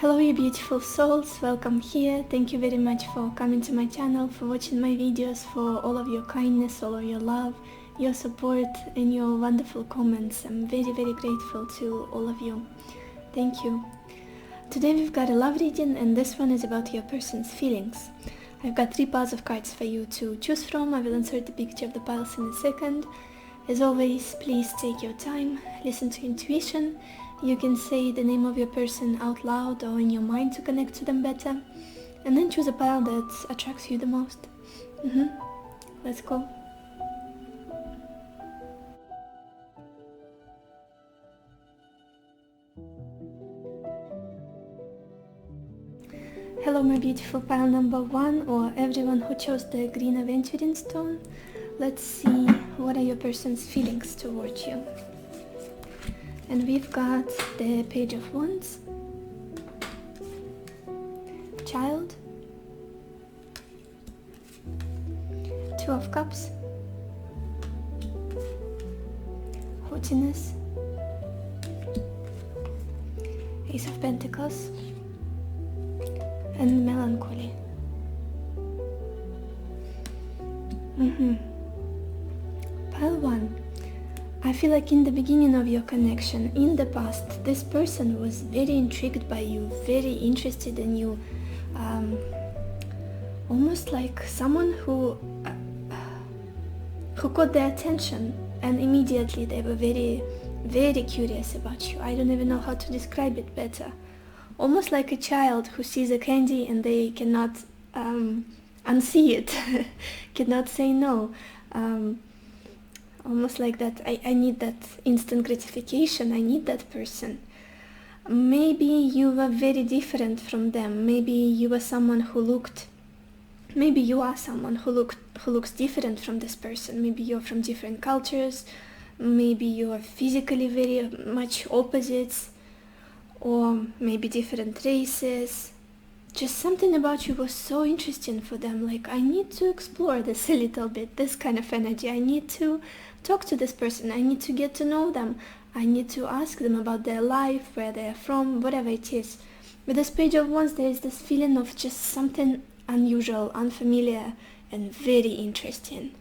Hello you beautiful souls, welcome here. Thank you very much for coming to my channel, for watching my videos, for all of your kindness, all of your love, your support and your wonderful comments. I'm very grateful to all of you. Thank you. Today we've got a love reading and this one is about your person's feelings. I've got 3 piles of cards for you to choose from. I will insert the picture of the piles in a second. As always, please take your time, listen to intuition. You can say the name of your person out loud or in your mind to connect to them better. And then choose a pile that attracts you the most. Let's go. Hello my beautiful pile number 1, or everyone who chose the green aventurine stone. Let's see what are your person's feelings towards you. And we've got the Page of Wands, Child, 2 of Cups, Haughtiness, Ace of Pentacles, and Melancholy. Pile 1. I feel like in the beginning of your connection, in the past, this person was very intrigued by you, very interested in you, almost like someone who caught their attention, and immediately they were very curious about you. I don't even know how to describe it better. Almost like a child who sees a candy and they cannot unsee it, cannot say no. Almost like that, I need that instant gratification, I need that person. Maybe you were very different from them, maybe you were someone who looked, maybe you are someone who looks different from this person, maybe you're from different cultures, maybe you are physically very much opposites, or maybe different races. Just something about you was so interesting for them, like I need to explore this a little bit, this kind of energy. I need to talk to this person, I need to get to know them, I need to ask them about their life, where they're from, whatever it is. With this Page of Wands there is this feeling of just something unusual, unfamiliar and very interesting,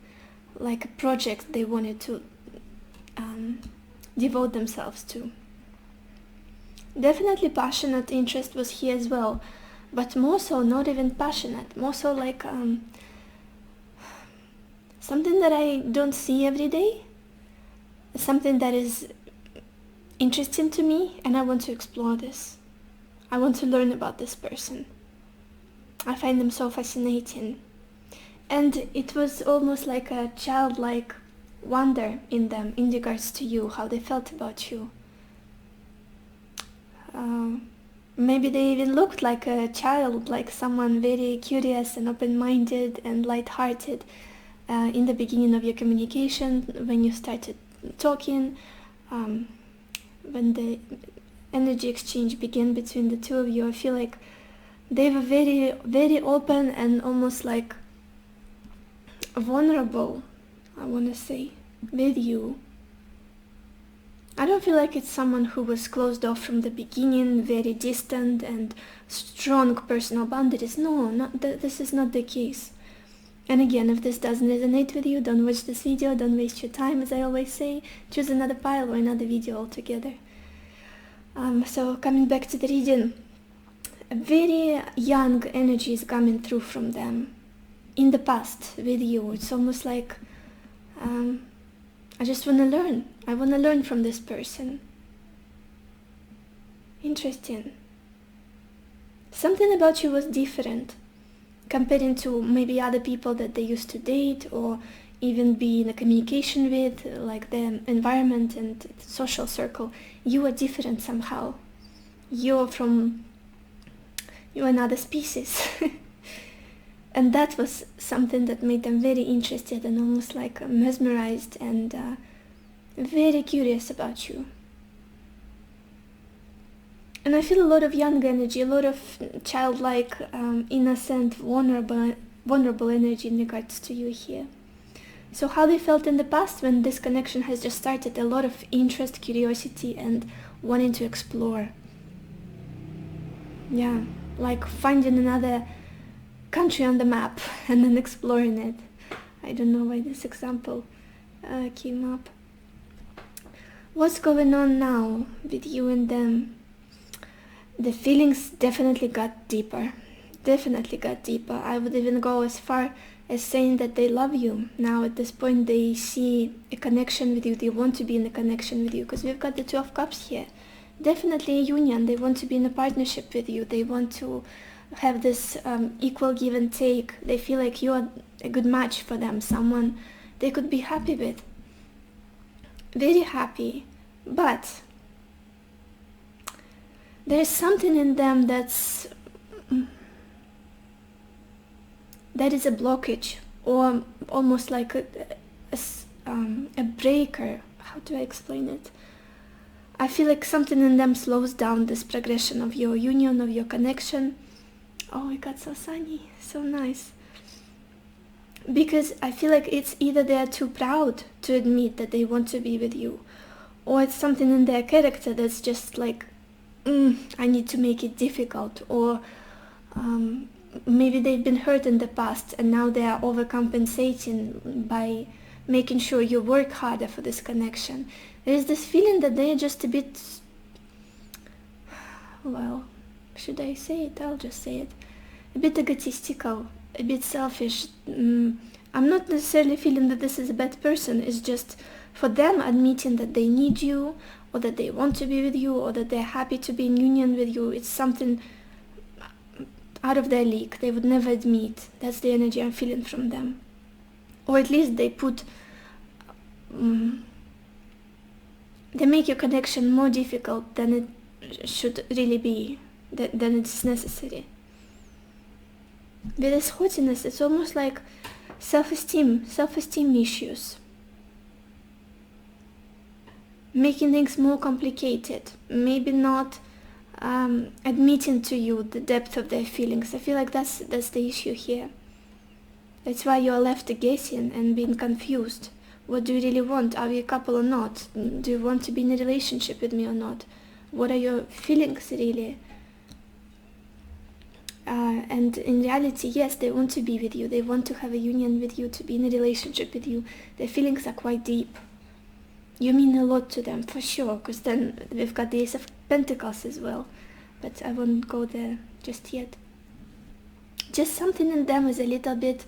like a project they wanted to devote themselves to. Definitely passionate interest was here as well, but more so not even passionate, more so like something that I don't see every day, something that is interesting to me and I want to explore this. I want to learn about this person. I find them so fascinating. And it was almost like a childlike wonder in them in regards to you, how they felt about you. Maybe they even looked like a child, like someone very curious and open-minded and light-hearted in the beginning of your communication, when you started talking, when the energy exchange began between the two of you. I feel like they were very open and almost like vulnerable, I want to say, with you. I don't feel like it's someone who was closed off from the beginning, very distant and strong personal boundaries. No, this is not the case. And again, if this doesn't resonate with you, don't watch this video, don't waste your time, as I always say. Choose another pile or another video altogether. So coming back to the reading, a very young energy is coming through from them. In the past, with you, it's almost like I just want to learn. I want to learn from this person. Interesting. Something about you was different comparing to maybe other people that they used to date or even be in a communication with, like the environment and social circle. You are different somehow. You're another species. And that was something that made them very interested and almost like mesmerized and very curious about you. And I feel a lot of young energy, a lot of childlike, innocent, vulnerable energy in regards to you here. So how they felt in the past when this connection has just started, a lot of interest, curiosity and wanting to explore. Yeah, like finding another country on the map and then exploring it. I don't know why this example came up. What's going on now with you and them? The feelings definitely got deeper. I would even go as far as saying that they love you. Now at this point they see a connection with you. They want to be in a connection with you, because we've got the Two of Cups here. Definitely a union. They want to be in a partnership with you. They want to have this equal give and take. They feel like you are a good match for them, someone they could be happy with. Very happy. But there is something in them that is a blockage, or almost like a breaker. How do I explain it? I feel like something in them slows down this progression of your union, of your connection. Oh, it got so sunny, so nice. Because I feel like it's either they're too proud to admit that they want to be with you, or it's something in their character that's just like, I need to make it difficult, or maybe they've been hurt in the past and now they are overcompensating by making sure you work harder for this connection. There is this feeling that they are just a bit, well, should I say it? I'll just say it. A bit egotistical, a bit selfish. I'm not necessarily feeling that this is a bad person. It's just for them admitting that they need you, or that they want to be with you, or that they're happy to be in union with you. It's something out of their league. They would never admit. That's the energy I'm feeling from them. Or at least they put... they make your connection more difficult than it should really be, than it's necessary. With this haughtiness, it's almost like self-esteem issues. Making things more complicated. Maybe not admitting to you the depth of their feelings. I feel like that's the issue here. That's why you're left guessing and being confused. What do you really want? Are we a couple or not? Do you want to be in a relationship with me or not? What are your feelings really? And in reality, yes, they want to be with you. They want to have a union with you, to be in a relationship with you. Their feelings are quite deep. You mean a lot to them, for sure, because then we've got the Ace of Pentacles as well. But I won't go there just yet. Just something in them is a little bit...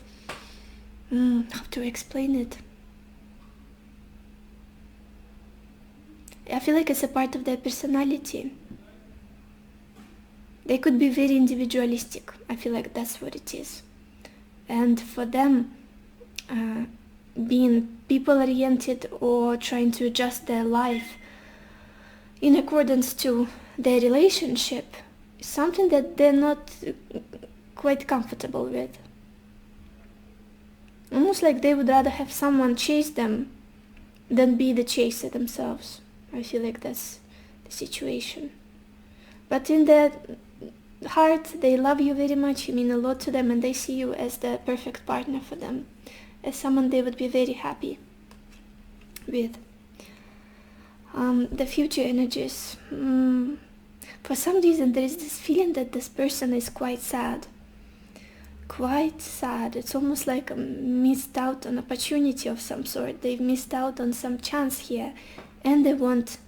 how to explain it? I feel like it's a part of their personality. They could be very individualistic. I feel like that's what it is. And for them, being people-oriented or trying to adjust their life in accordance to their relationship is something that they're not quite comfortable with. Almost like they would rather have someone chase them than be the chaser themselves. I feel like that's the situation. But in their heart, they love you very much, you mean a lot to them, and they see you as the perfect partner for them, as someone they would be very happy with. The future energies. For some reason, there is this feeling that this person is quite sad. Quite sad. It's almost like a missed out on opportunity of some sort. They've missed out on some chance here, and they want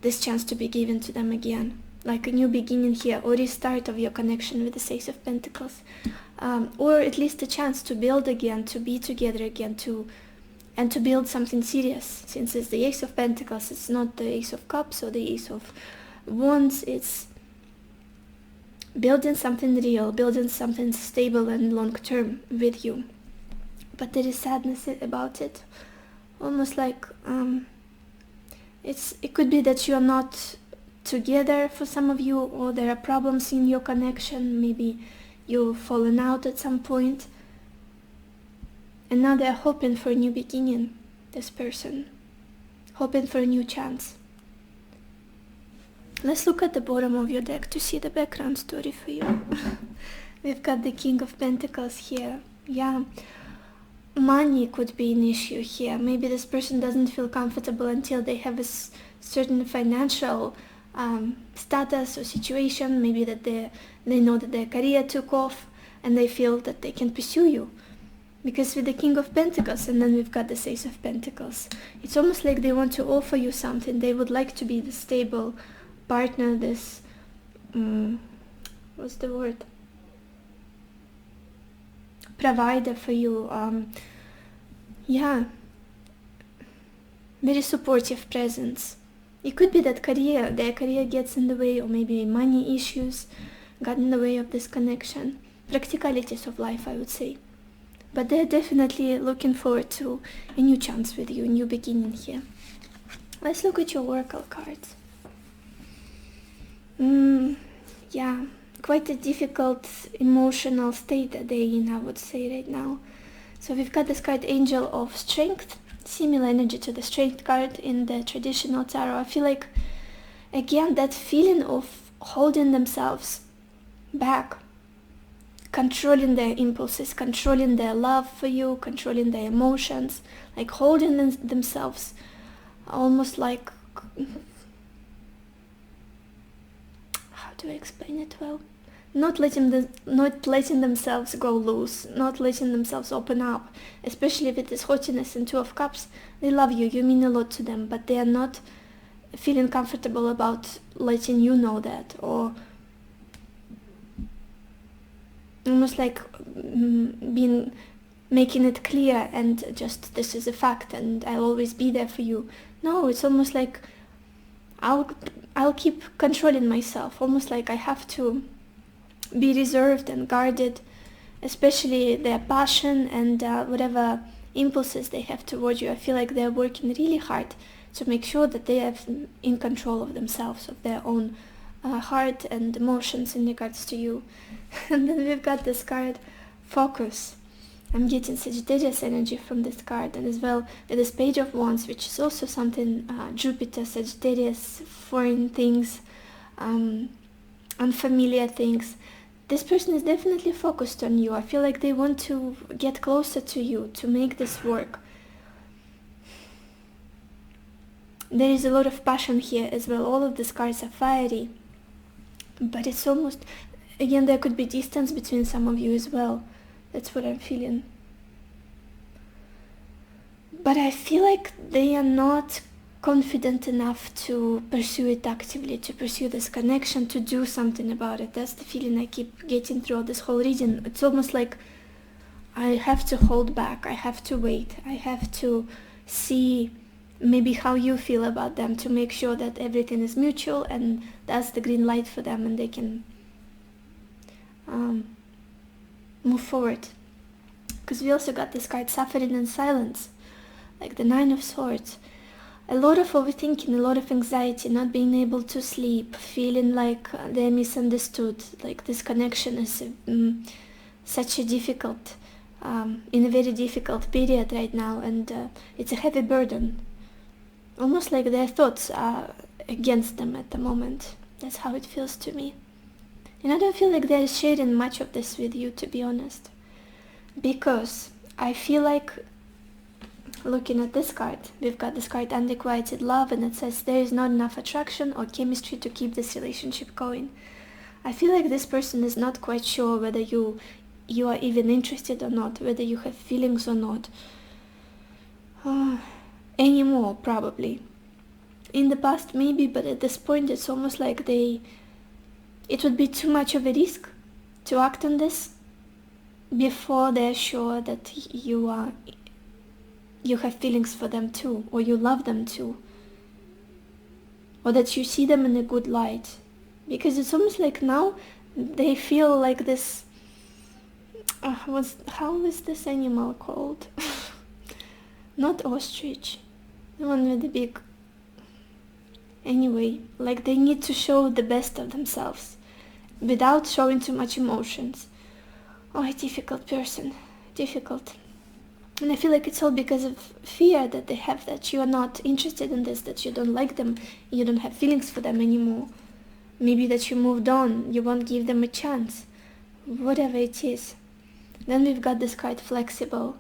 this chance to be given to them again. Like a new beginning here, or restart of your connection with the Ace of Pentacles. Or at least a chance to build again, to be together again, and to build something serious. Since it's the Ace of Pentacles, it's not the Ace of Cups or the Ace of Wands. It's building something real, building something stable and long-term with you. But there is sadness about it. Almost like it could be that you are not together for some of you, or there are problems in your connection. Maybe you've fallen out at some point, and now they're hoping for a new beginning, this person, hoping for a new chance. Let's look at the bottom of your deck to see the background story for you. We've got the King of Pentacles here. Yeah, money could be an issue here. Maybe this person doesn't feel comfortable until they have a certain financial status or situation, maybe that they know that their career took off and they feel that they can pursue you. Because with the King of Pentacles and then we've got the Ace of Pentacles, it's almost like they want to offer you something. They would like to be the stable partner, this, what's the word? Provider for you. Yeah, very supportive presence. It could be that their career gets in the way, or maybe money issues got in the way of this connection. Practicalities of life, I would say. But they're definitely looking forward to a new chance with you, a new beginning here. Let's look at your oracle cards. Yeah, quite a difficult emotional state that they're in, I would say, right now. So we've got this card, Angel of Strength, similar energy to the Strength card in the traditional tarot. I feel like, again, that feeling of holding themselves back, controlling their impulses, controlling their love for you, controlling their emotions, like holding themselves almost like, how do I explain it well? Not letting themselves go loose, not letting themselves open up, especially with this haughtiness and Two of Cups. They love you, you mean a lot to them, but they are not feeling comfortable about letting you know that, or almost like making it clear and just, this is a fact and I'll always be there for you. No, it's almost like I'll keep controlling myself, almost like I have to be reserved and guarded, especially their passion and whatever impulses they have toward you. I feel like they're working really hard to make sure that they are in control of themselves, of their own heart and emotions in regards to you. And then we've got this card, Focus. I'm getting Sagittarius energy from this card, and as well with this Page of Wands, which is also something Jupiter, Sagittarius, foreign things, unfamiliar things. This person is definitely focused on you. I feel like they want to get closer to you, to make this work. There is a lot of passion here as well. All of these cards are fiery, but it's almost, again, there could be distance between some of you as well. That's what I'm feeling. But I feel like they are not confident enough to pursue it actively, to pursue this connection, to do something about it. That's the feeling I keep getting throughout this whole reading. It's almost like I have to hold back, I have to wait, I have to see maybe how you feel about them, to make sure that everything is mutual and that's the green light for them and they can move forward. Because we also got this card, Suffering in Silence, like the Nine of Swords. A lot of overthinking, a lot of anxiety, not being able to sleep, feeling like they're misunderstood, like this connection is such a difficult, in a very difficult period right now, and it's a heavy burden. Almost like their thoughts are against them at the moment. That's how it feels to me. And I don't feel like they're sharing much of this with you, to be honest. Because I feel like, looking at this card, we've got this card, Unrequited Love, and it says there is not enough attraction or chemistry to keep this relationship going. I feel like this person is not quite sure whether you are even interested or not, whether you have feelings or not. Anymore, probably. In the past, maybe, but at this point, it's almost like it would be too much of a risk to act on this before they're sure that you have feelings for them too, or you love them too, or that you see them in a good light. Because it's almost like now they feel like this, how is this animal called? Not ostrich, the one with the big, anyway, like they need to show the best of themselves without showing too much emotions. Oh, a difficult person, difficult. And I feel like it's all because of fear that they have, that you are not interested in this, that you don't like them, you don't have feelings for them anymore. Maybe that you moved on, you won't give them a chance. Whatever it is. Then we've got this card, Flexible.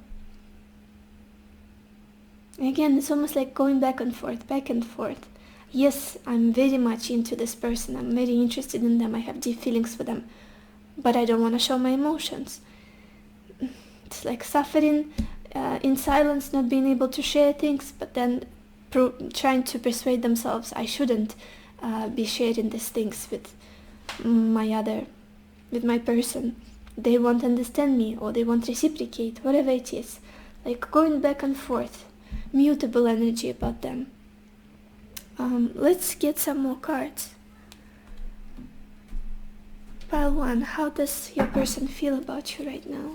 Again, it's almost like going back and forth, back and forth. yes, I'm very much into this person, I'm very interested in them, I have deep feelings for them, but I don't want to show my emotions. It's like suffering in silence, not being able to share things, but then trying to persuade themselves I shouldn't be sharing these things with my person. They won't understand me, or they won't reciprocate, whatever it is. Like going back and forth, mutable energy about them. Let's get some more cards. Pile 1, how does your person feel about you right now?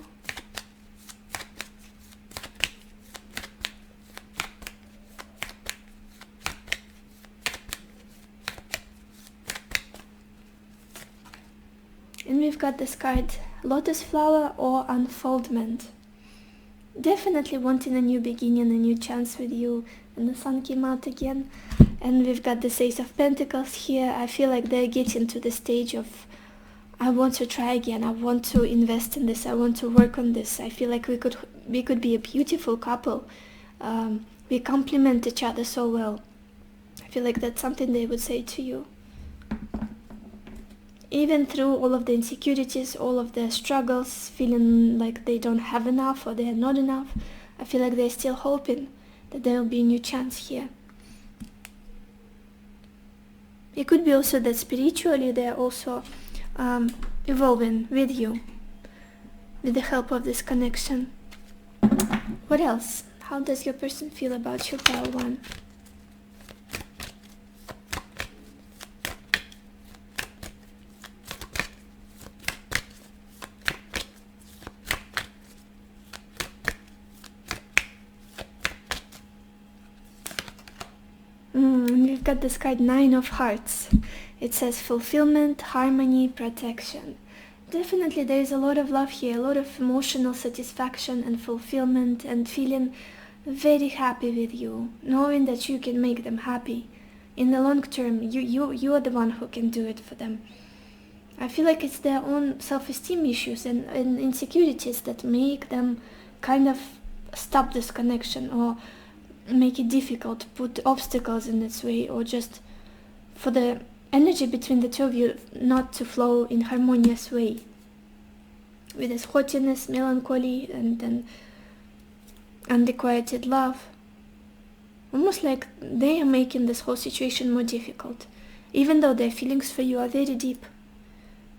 And we've got this card, Lotus Flower or Unfoldment. Definitely wanting a new beginning, a new chance with you. And the sun came out again. And we've got this Ace of Pentacles here. I feel like they're getting to the stage of, I want to try again. I want to invest in this. I want to work on this. I feel like we could be a beautiful couple. We complement each other so well. I feel like that's something they would say to you. Even through all of the insecurities, all of the struggles, feeling like they don't have enough or they are not enough, I feel like they're still hoping that there will be a new chance here. It could be also that spiritually they're also evolving with you, with the help of this connection. What else? How does your person feel about you, Pile 1? We've got this card, 9 of Hearts. It says fulfillment, harmony, protection. Definitely there is a lot of love here, a lot of emotional satisfaction and fulfillment, and feeling very happy with you, knowing that you can make them happy. In the long term, you are the one who can do it for them. I feel like it's their own self-esteem issues and insecurities that make them kind of stop this connection, or make it difficult, put obstacles in its way, or just for the energy between the two of you not to flow in harmonious way, with this haughtiness, melancholy, and then unrequited love. Almost like they are making this whole situation more difficult, even though their feelings for you are very deep.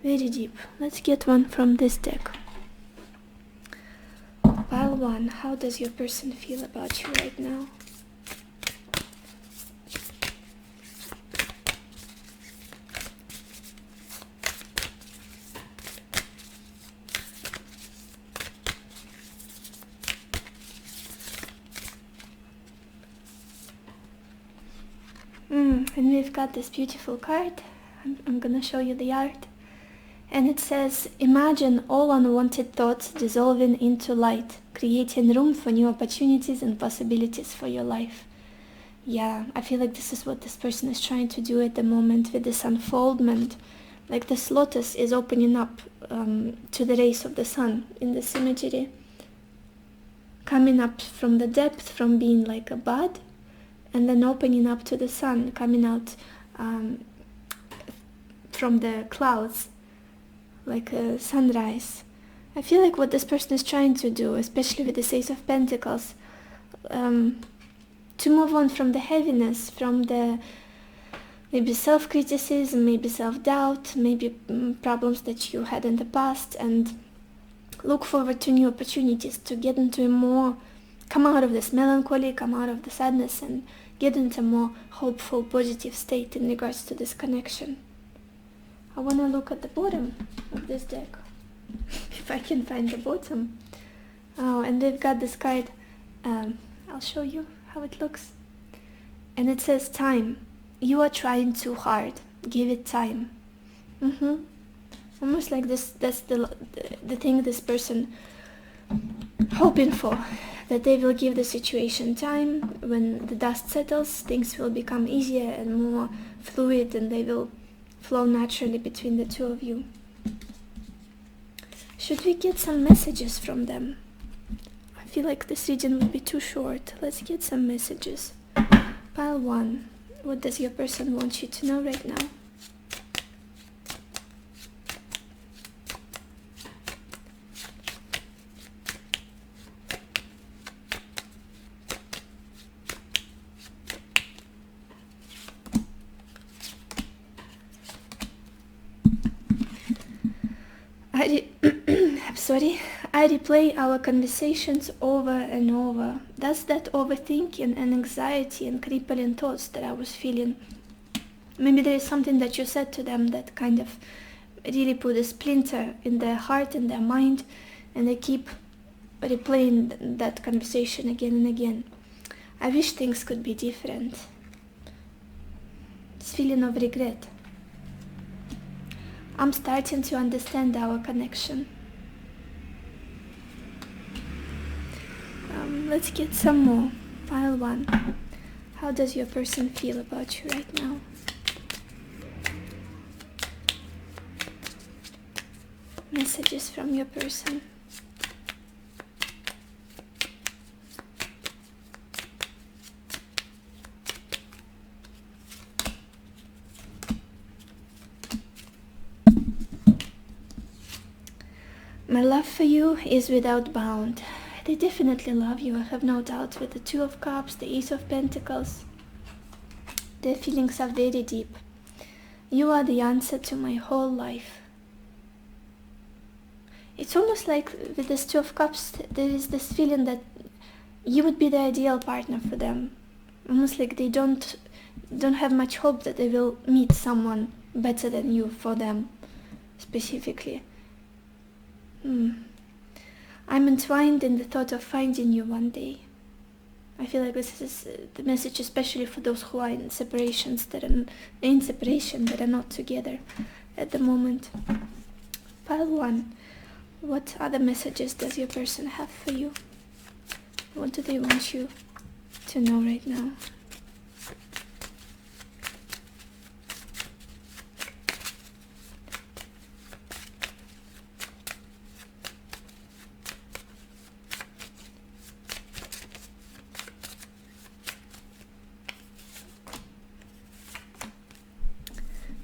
Very deep. Let's get one from this deck. Pile 1, how does your person feel about you right now? And we've got this beautiful card. I'm gonna show you the art. And it says, imagine all unwanted thoughts dissolving into light, creating room for new opportunities and possibilities for your life. Yeah, I feel like this is what this person is trying to do at the moment with this unfoldment. Like this lotus is opening up to the rays of the sun in this imagery. Coming up from the depth, from being like a bud, and then opening up to the sun, coming out from the clouds, like a sunrise. I feel like what this person is trying to do, especially with the Ace of Pentacles, to move on from the heaviness, from the maybe self-criticism, maybe self-doubt, maybe problems that you had in the past, and look forward to new opportunities, to get into a more, come out of this melancholy, come out of the sadness, and get into a more hopeful, positive state in regards to this connection. I want to look at the bottom of this deck, if I can find the bottom. Oh, and they've got this card. I'll show you how it looks. And it says, time. You are trying too hard. Give it time. Almost like this. That's the thing this person hoping for, that they will give the situation time. When the dust settles, things will become easier and more fluid, and they will flow naturally between the two of you. Should we get some messages from them? I feel like this reading would be too short. Let's get some messages. Pile 1. What does your person want you to know right now? I replay our conversations over and over. That's that overthinking and anxiety and crippling thoughts that I was feeling. Maybe there is something that you said to them that kind of really put a splinter in their heart and their mind, and they keep replaying that conversation again and again. I wish things could be different. This feeling of regret. I'm starting to understand our connection. Let's get some more. Pile 1. How does your person feel about you right now? Messages from your person. My love for you is without bound. They definitely love you, I have no doubt, with the 2 of Cups, the Ace of Pentacles. Their feelings are very deep. You are the answer to my whole life. It's almost like with this 2 of Cups, there is this feeling that you would be the ideal partner for them. Almost like they don't have much hope that they will meet someone better than you for them, specifically. I'm entwined in the thought of finding you one day. I feel like this is the message, especially for those who are in separation that are not together at the moment. Pile 1. What other messages does your person have for you? What do they want you to know right now?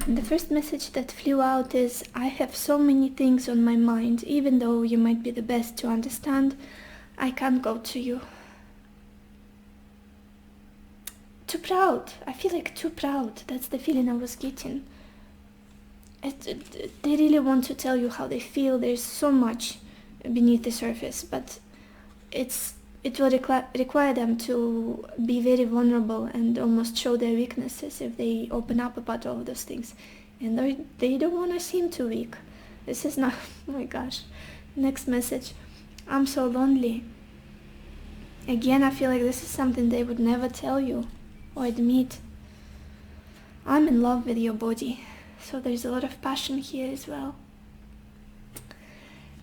The first message that flew out is, I have so many things on my mind. Even though you might be the best to understand, I can't go to you. Too proud. I feel like too proud. That's the feeling I was getting. They really want to tell you how they feel. There's so much beneath the surface, but it will require them to be very vulnerable and almost show their weaknesses if they open up about all of those things. And they don't want to seem too weak. This is not... oh my gosh. Next message. I'm so lonely. Again, I feel like this is something they would never tell you or admit. I'm in love with your body. So there's a lot of passion here as well.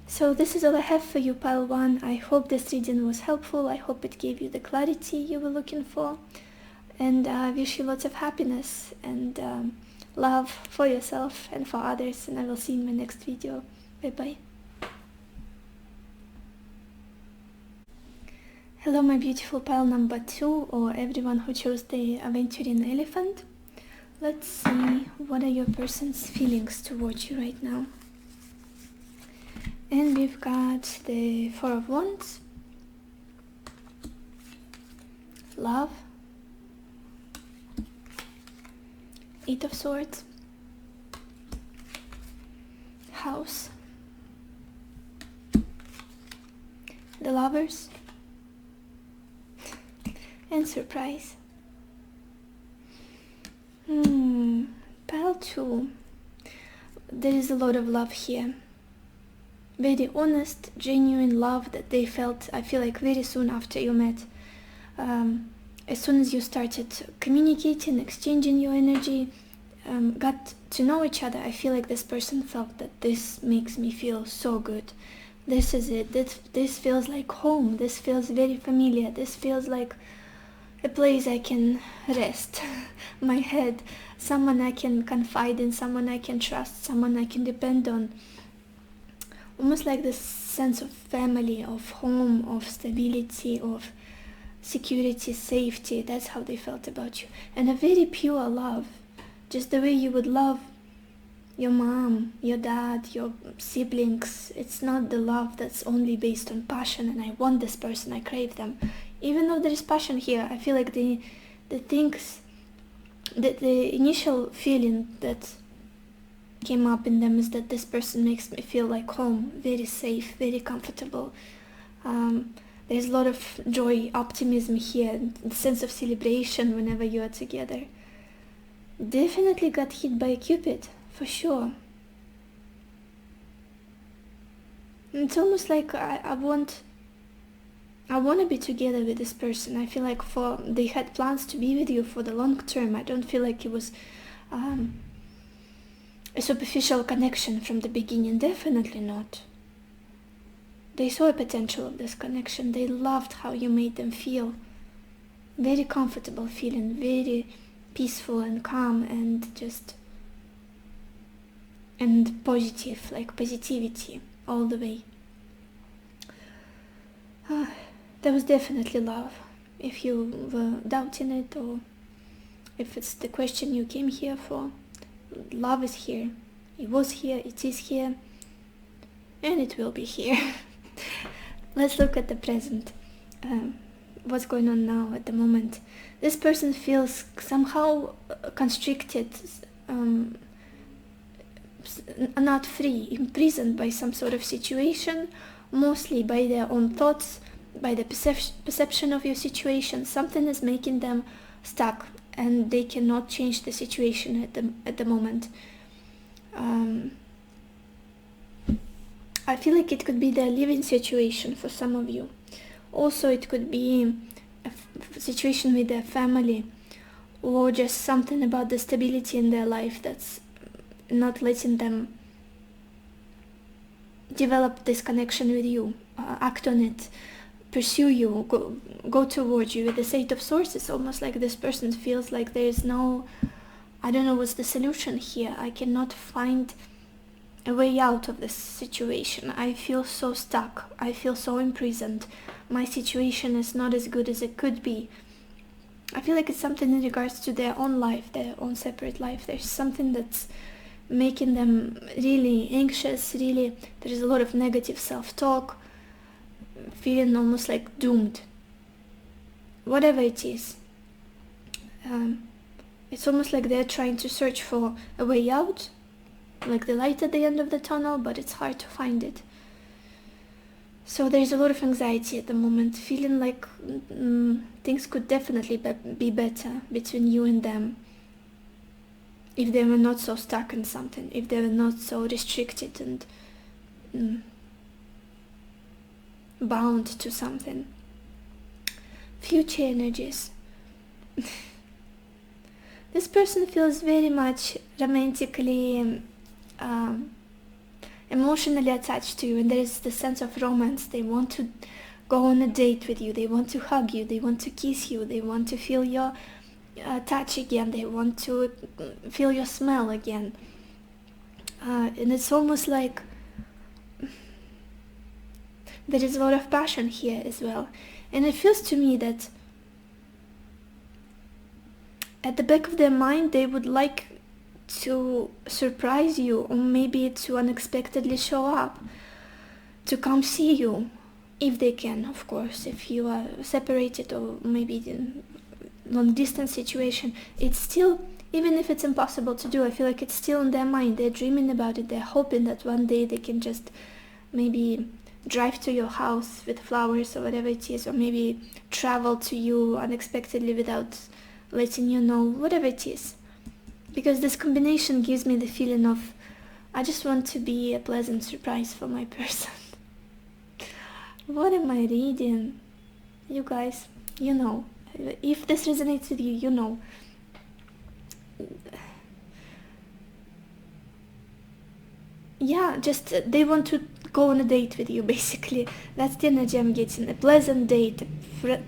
So this is all I have for you, Pile 1. I hope this reading was helpful. I hope it gave you the clarity you were looking for. And I wish you lots of happiness and love for yourself and for others. And I will see you in my next video. Bye-bye. Hello, my beautiful pile number 2, or everyone who chose the Aventuring Elephant. Let's see, what are your person's feelings towards you right now? And we've got the 4 of Wands, love, 8 of Swords, house, the Lovers, and surprise. Pile 2. There is a lot of love here. Very honest, genuine love that they felt, I feel like, very soon after you met. As soon as you started communicating, exchanging your energy, got to know each other, I feel like this person felt that this makes me feel so good. This is it. This feels like home. This feels very familiar. This feels like a place I can rest my head. Someone I can confide in, someone I can trust, someone I can depend on. Almost like this sense of family, of home, of stability, of security, safety. That's how they felt about you. And a very pure love, just the way you would love your mom, your dad, your siblings. It's not the love that's only based on passion and I want this person, I crave them. Even though there is passion here, I feel like the things, that the initial feeling that came up in them is that this person makes me feel like home, very safe, very comfortable. There's a lot of joy, optimism here, a sense of celebration whenever you are together. Definitely got hit by a Cupid, for sure. And it's almost like I want to be together with this person. I feel like they had plans to be with you for the long term. I don't feel like it was a superficial connection from the beginning. Definitely not. They saw a potential of this connection. They loved how you made them feel. Very comfortable feeling, very peaceful and calm and positive, like positivity all the way. That was definitely love. If you were doubting it, or if it's the question you came here for, love is here. It was here, it is here, and it will be here. Let's look at the present. What's going on now at the moment? This person feels somehow constricted, not free, imprisoned by some sort of situation, mostly by their own thoughts, by the perception of your situation. Something is making them stuck and they cannot change the situation at the moment. I feel like it could be their living situation for some of you. Also, it could be a situation with their family, or just something about the stability in their life that's not letting them develop this connection with you, act on it, pursue you, go towards you. With the Eight of Swords, it's almost like this person feels like there is no, I don't know what's the solution here. I cannot find a way out of this situation. I feel so stuck. I feel so imprisoned. My situation is not as good as it could be. I feel like it's something in regards to their own life, their own separate life. There's something that's making them really anxious, really, there's a lot of negative self-talk, feeling almost like doomed. Whatever it is. It's almost like they're trying to search for a way out, like the light at the end of the tunnel, but it's hard to find it. So there's a lot of anxiety at the moment, feeling like things could definitely be better between you and them if they were not so stuck in something, if they were not so restricted and bound to something. Future energies. This person feels very much romantically, emotionally attached to you, and there is the sense of romance. They want to go on a date with you, they want to hug you, they want to kiss you, they want to feel your touch again, they want to feel your smell again. And it's almost like there is a lot of passion here as well. And it feels to me that at the back of their mind they would like to surprise you, or maybe to unexpectedly show up, to come see you, if they can, of course. If you are separated or maybe in long distance situation, it's still, even if it's impossible to do, I feel like it's still in their mind. They're dreaming about it. They're hoping that one day they can just maybe drive to your house with flowers or whatever it is, or maybe travel to you unexpectedly without letting you know, whatever it is. Because this combination gives me the feeling of, I just want to be a pleasant surprise for my person. What am I reading? You guys, you know. If this resonates with you, you know. Yeah, just they want to go on a date with you, basically. That's the energy I'm getting. A pleasant date,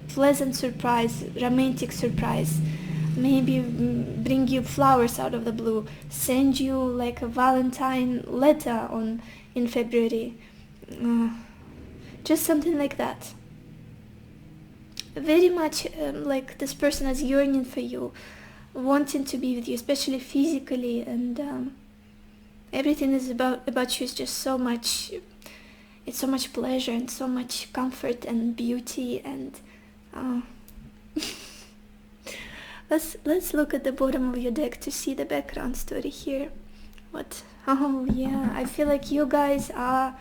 pleasant surprise, romantic surprise. Maybe bring you flowers out of the blue, send you like a Valentine letter in February. Just something like that. very much like this person is yearning for you, wanting to be with you, especially physically, and everything is about you is just so much. It's so much pleasure and so much comfort and beauty, and let's look at the bottom of your deck to see the background story here. What? Oh yeah, I feel like you guys are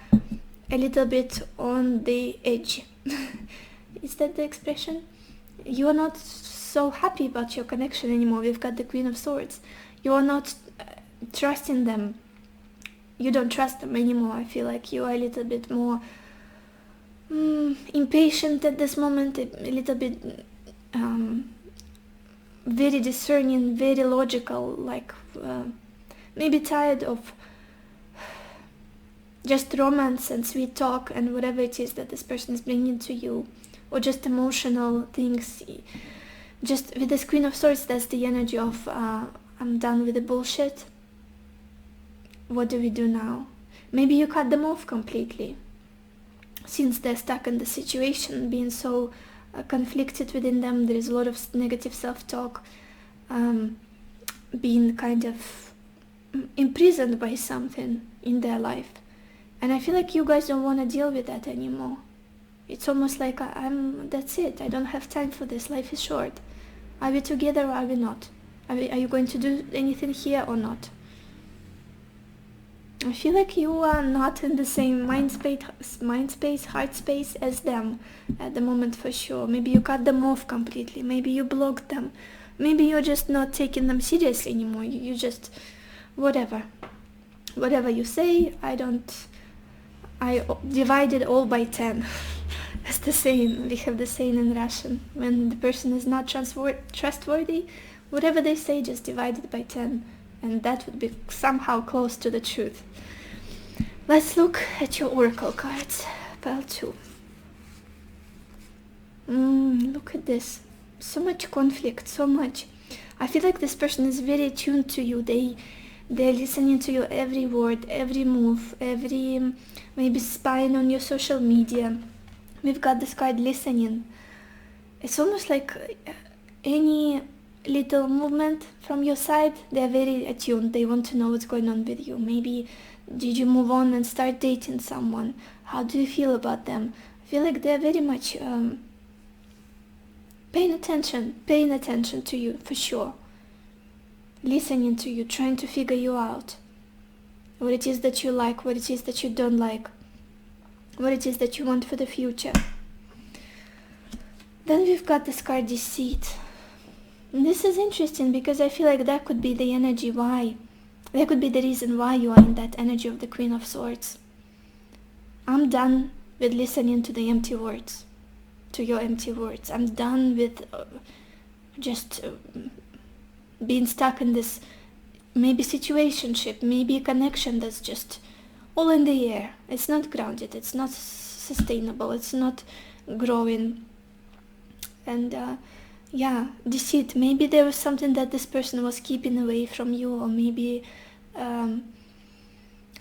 a little bit on the edge. Is that the expression? You are not so happy about your connection anymore. We've got the Queen of Swords. You are not trusting them. You don't trust them anymore. I feel like you are a little bit more impatient at this moment, a little bit very discerning, very logical, like maybe tired of just romance and sweet talk and whatever it is that this person is bringing to you, or just emotional things. Just with this Queen of Swords, that's the energy of I'm done with the bullshit. What do we do now? Maybe you cut them off completely, since they're stuck in the situation, being so conflicted within them. There is a lot of negative self-talk, being kind of imprisoned by something in their life. And I feel like you guys don't want to deal with that anymore. It's almost like that's it. I don't have time for this. Life is short. Are we together or are we not? Are you going to do anything here or not? I feel like you are not in the same mind space, heart space as them at the moment, for sure. Maybe you cut them off completely. Maybe you blocked them. Maybe you're just not taking them seriously anymore. You just, whatever you say, I divided all by 10. That's the saying. We have the saying in Russian. When the person is not trustworthy, whatever they say, just divide it by 10. And that would be somehow close to the truth. Let's look at your oracle cards. Pile 2. Look at this. So much conflict, so much. I feel like this person is very attuned to you. They're listening to your every word, every move, every maybe spying on your social media. We've got this card listening. It's almost like any little movement from your side, they're very attuned. They want to know what's going on with you. Maybe did you move on and start dating someone? How do you feel about them? I feel like they're very much paying attention to you, for sure. Listening to you, trying to figure you out. What it is that you like, what it is that you don't like, what it is that you want for the future. Then we've got this card Deceit. This is interesting because I feel like that could be the energy why. That could be the reason why you are in that energy of the Queen of Swords. I'm done with listening to the empty words, to your empty words. I'm done with just being stuck in this maybe situationship, maybe a connection that's just all in the air. It's not grounded, it's not sustainable, it's not growing. And yeah, deceit. Maybe there was something that this person was keeping away from you, or maybe I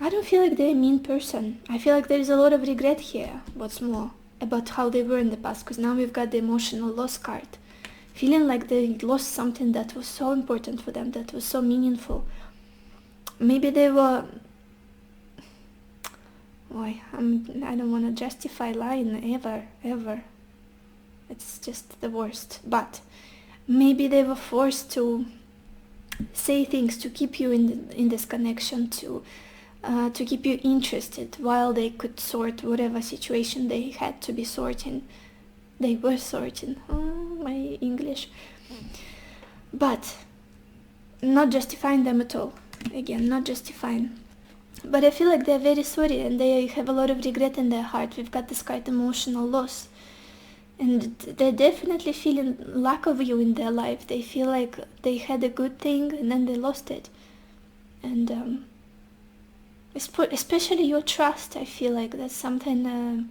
don't feel like they're a mean person. I feel like there is a lot of regret here, what's more, about how they were in the past, because now we've got the emotional loss card. Feeling like they lost something that was so important for them, that was so meaningful. Maybe they were... Boy, I don't want to justify lying ever. It's just the worst. But maybe they were forced to say things to keep you in this connection, to keep you interested while they could sort whatever situation they had to be sorting. They were sorting. Oh, my English. But not justifying them at all. Again, not justifying. But I feel like they're very sorry and they have a lot of regret in their heart. We've got this quite emotional loss. And they're definitely feeling lack of you in their life. They feel like they had a good thing and then they lost it. And especially your trust, I feel like that's something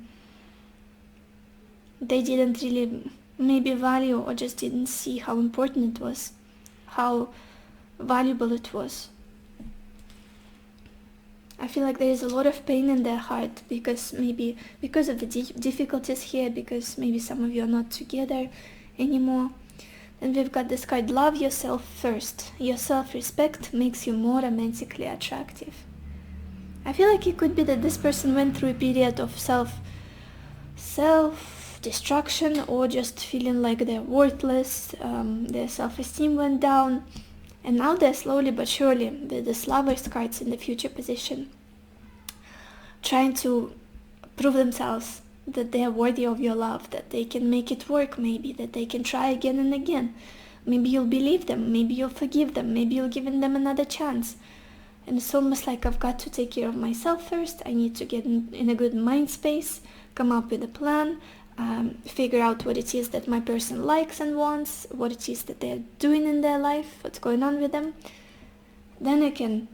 they didn't really maybe value, or just didn't see how important it was, how valuable it was. I feel like there is a lot of pain in their heart because maybe because of the difficulties here, because maybe some of you are not together anymore. And we've got this card, love yourself first. Your self-respect makes you more romantically attractive. I feel like it could be that this person went through a period of self-destruction, or just feeling like they're worthless, their self-esteem went down, and now they're slowly but surely, with the Lovers cards in the future position, trying to prove themselves that they are worthy of your love, that they can make it work, maybe that they can try again and again. Maybe you'll believe them, maybe you'll forgive them, maybe you'll give them another chance. And it's almost like I've got to take care of myself first. I need to get in a good mind space, come up with a plan, figure out what it is that my person likes and wants, what it is that they're doing in their life, what's going on with them. Then I can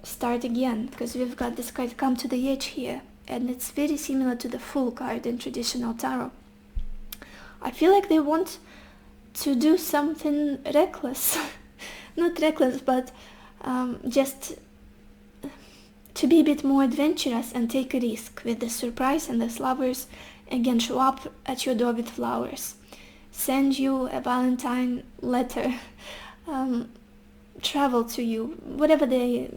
start again, because we've got this card, come to the edge here, and it's very similar to the Fool card in traditional tarot. I feel like they want to do something reckless. Not reckless, but just to be a bit more adventurous and take a risk with the surprise. And the Lovers again show up at your door with flowers, send you a Valentine letter, travel to you, whatever their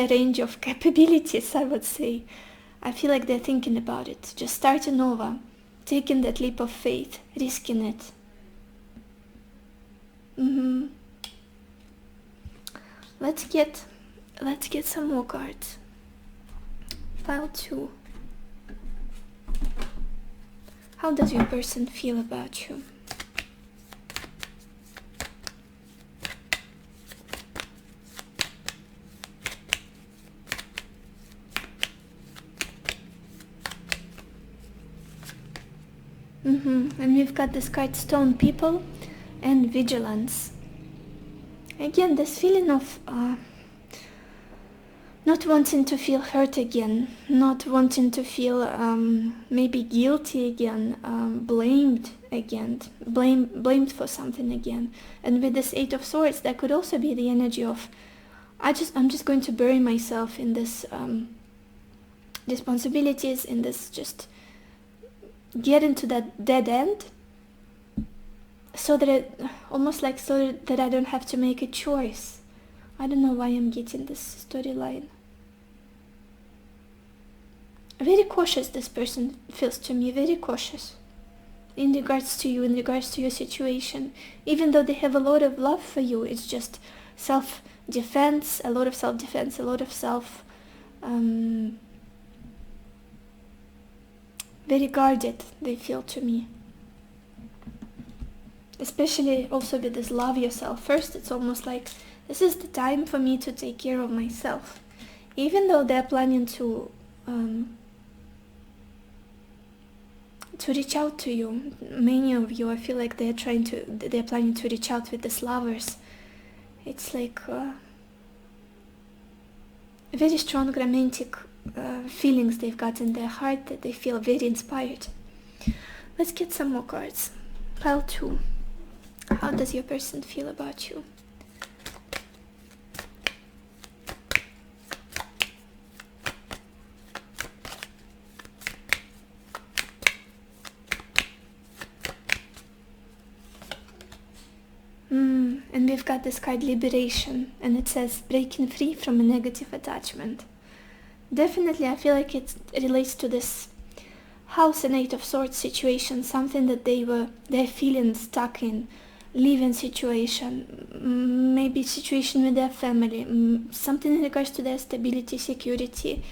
range of capabilities, I would say. I feel like they're thinking about it, just starting over, taking that leap of faith, risking it. Let's get some more cards. Pile 2. How does your person feel about you? And we've got this card, Stone People and Vigilance. Again, this feeling of not wanting to feel hurt again, not wanting to feel maybe guilty again, blamed for something again. And with this Eight of Swords, that could also be the energy of I'm just going to bury myself in this responsibilities, in this, just get into that dead end, so that almost like so that I don't have to make a choice. I don't know why I'm getting this storyline. Very cautious this person feels to me, very cautious in regards to you, in regards to your situation. Even though they have a lot of love for you, it's just self-defense, a lot of self-defense, a lot of very guarded, they feel to me. Especially also with this love yourself first, it's almost like this is the time for me to take care of myself. Even though they're planning to reach out to you, many of you, I feel like they're planning to reach out with these Lovers. It's like very strong romantic feelings they've got in their heart, that they feel very inspired. Let's get some more cards. Pile 2. How does your person feel about you? And we've got this card, Liberation, and it says breaking free from a negative attachment. Definitely, I feel like it relates to this House and Eight of Swords situation, something that they're feeling stuck in, live-in situation, maybe situation with their family, something in regards to their stability, security,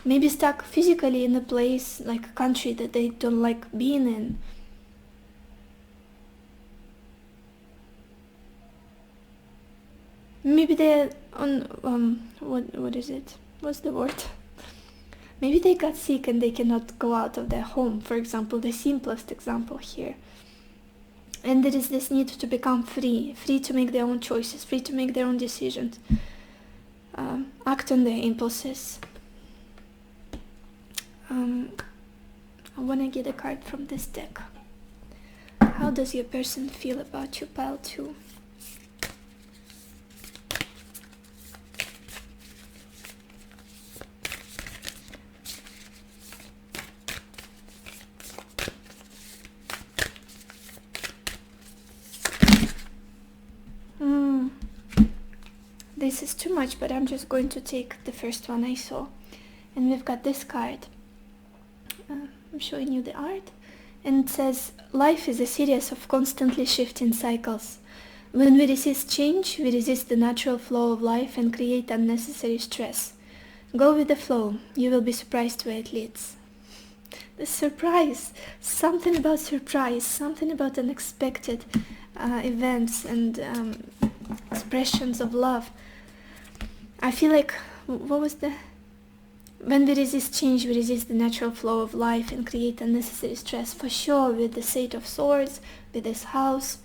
maybe stuck physically in a place, like a country that they don't like being in. Maybe they're on, what is it? What's the word? Maybe they got sick and they cannot go out of their home, for example, the simplest example here. And there is this need to become free to make their own choices, free to make their own decisions, act on their impulses. I want to get a card from this deck. How does your person feel about you, Pile 2? this is too much, but I'm just going to take the first one I saw. And we've got this card. I'm showing you the art. And it says, life is a series of constantly shifting cycles. When we resist change, we resist the natural flow of life and create unnecessary stress. Go with the flow. You will be surprised where it leads. The surprise. Something about surprise. Something about unexpected events and expressions of love. I feel like, what was the... When we resist change, we resist the natural flow of life and create unnecessary stress. For sure, with the Eight of Swords, with this house,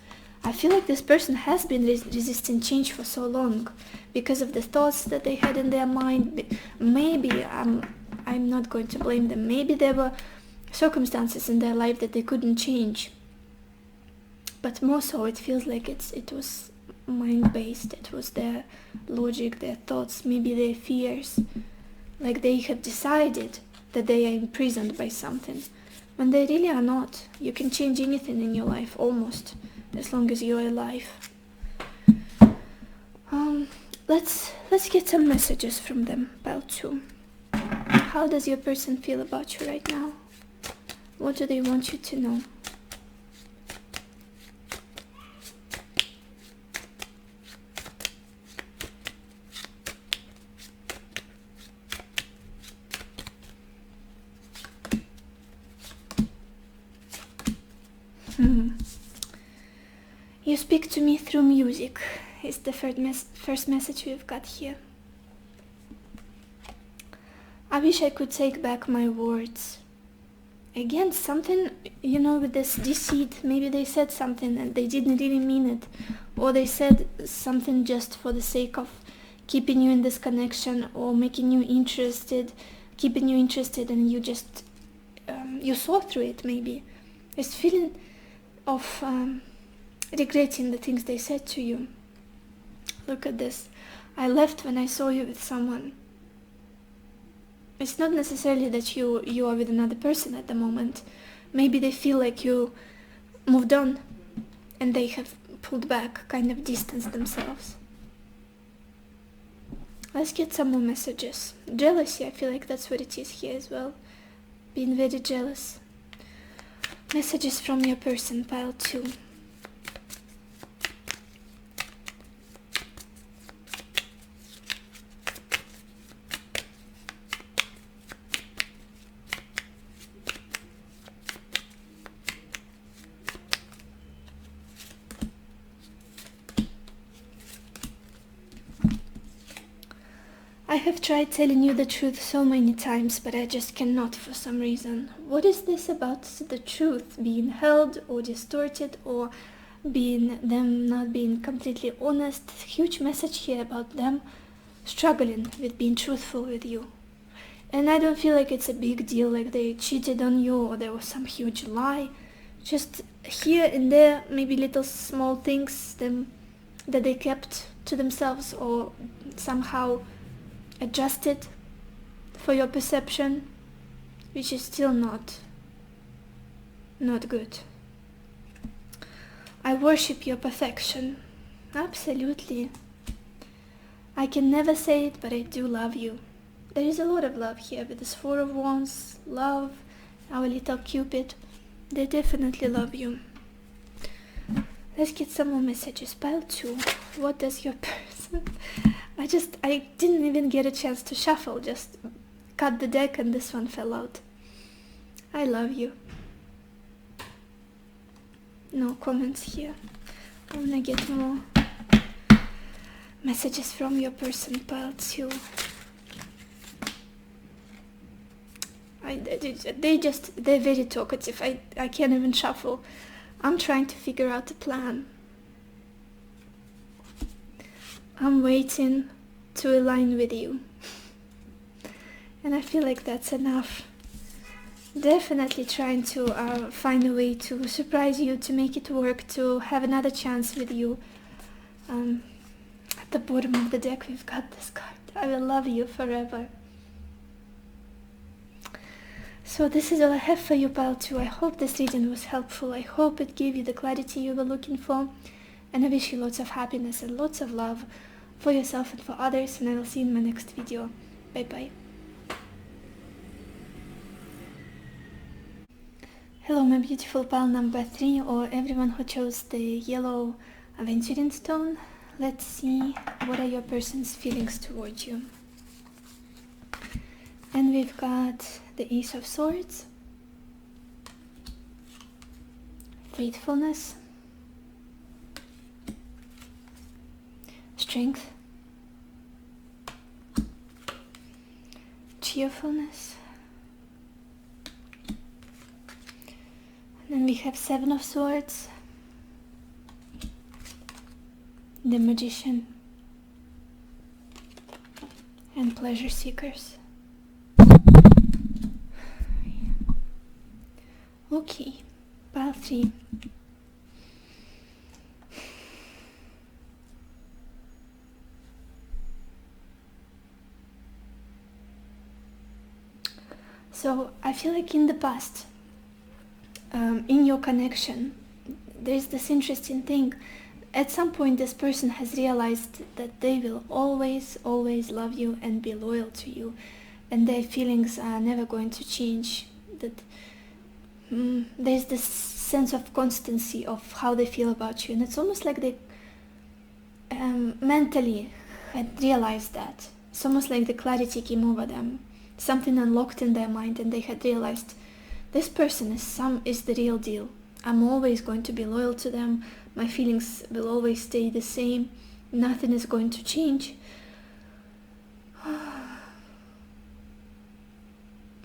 I feel like this person has been resisting change for so long because of the thoughts that they had in their mind. Maybe, I'm not going to blame them. Maybe there were circumstances in their life that they couldn't change. But more so, it feels like it was mind-based. It was their logic, their thoughts, maybe their fears. Like they have decided that they are imprisoned by something, when they really are not. You can change anything in your life, almost, as long as you're alive. Let's get some messages from them, pile 2. How does your person feel about you right now? What do they want you to know? You speak to me through music, is the first message we've got here. I wish I could take back my words. Again, something, with this deceit. Maybe they said something and they didn't really mean it. Or they said something just for the sake of keeping you in this connection or making you interested, keeping you interested, and you just, you saw through it maybe. This feeling of regretting the things they said to you. Look at this. I left when I saw you with someone. It's not necessarily that you are with another person at the moment. Maybe they feel like you moved on and they have pulled back, kind of distanced themselves. Let's get some more messages. Jealousy, I feel like that's what it is here as well. Being very jealous. Messages from your person, pile 2. I have tried telling you the truth so many times, but I just cannot for some reason. What is this about the truth being held or distorted, or them not being completely honest? Huge message here about them struggling with being truthful with you. And I don't feel like it's a big deal, like they cheated on you or there was some huge lie. Just here and there, maybe little small things that they kept to themselves or somehow adjusted for your perception, which is still not good. I worship your perfection. Absolutely. I can never say it, but I do love you. There is a lot of love here with this 4 of Wands, love, our little Cupid. They definitely love you. Let's get some more messages. Pile 2. What does your person... I didn't even get a chance to shuffle, just cut the deck and this one fell out. I love you. No comments here. I wanna get more messages from your person, pile 2. They're very talkative. I can't even shuffle. I'm trying to figure out a plan. I'm waiting to align with you. And I feel like that's enough. Definitely trying to find a way to surprise you, to make it work, to have another chance with you. At the bottom of the deck we've got this card. I will love you forever. So this is all I have for you, pile 2. I hope this reading was helpful. I hope it gave you the clarity you were looking for. And I wish you lots of happiness and lots of love. for yourself and for others, and I will see you in my next video. Bye bye. Hello my beautiful pal number 3, or everyone who chose the yellow aventuring stone. Let's see what are your person's feelings towards you. And we've got the Ace of Swords, faithfulness, strength, cheerfulness, and then we have Seven of Swords, the Magician, and Pleasure Seekers. Okay, pile 3. So I feel like in the past, in your connection, there's this interesting thing. At some point this person has realized that they will always love you and be loyal to you, and their feelings are never going to change. That there's this sense of constancy of how they feel about you, and it's almost like they mentally had realized that. It's almost like the clarity came over them. Something unlocked in their mind, and they had realized this person is the real deal. I'm always going to be loyal to them. My feelings will always stay the same. Nothing is going to change.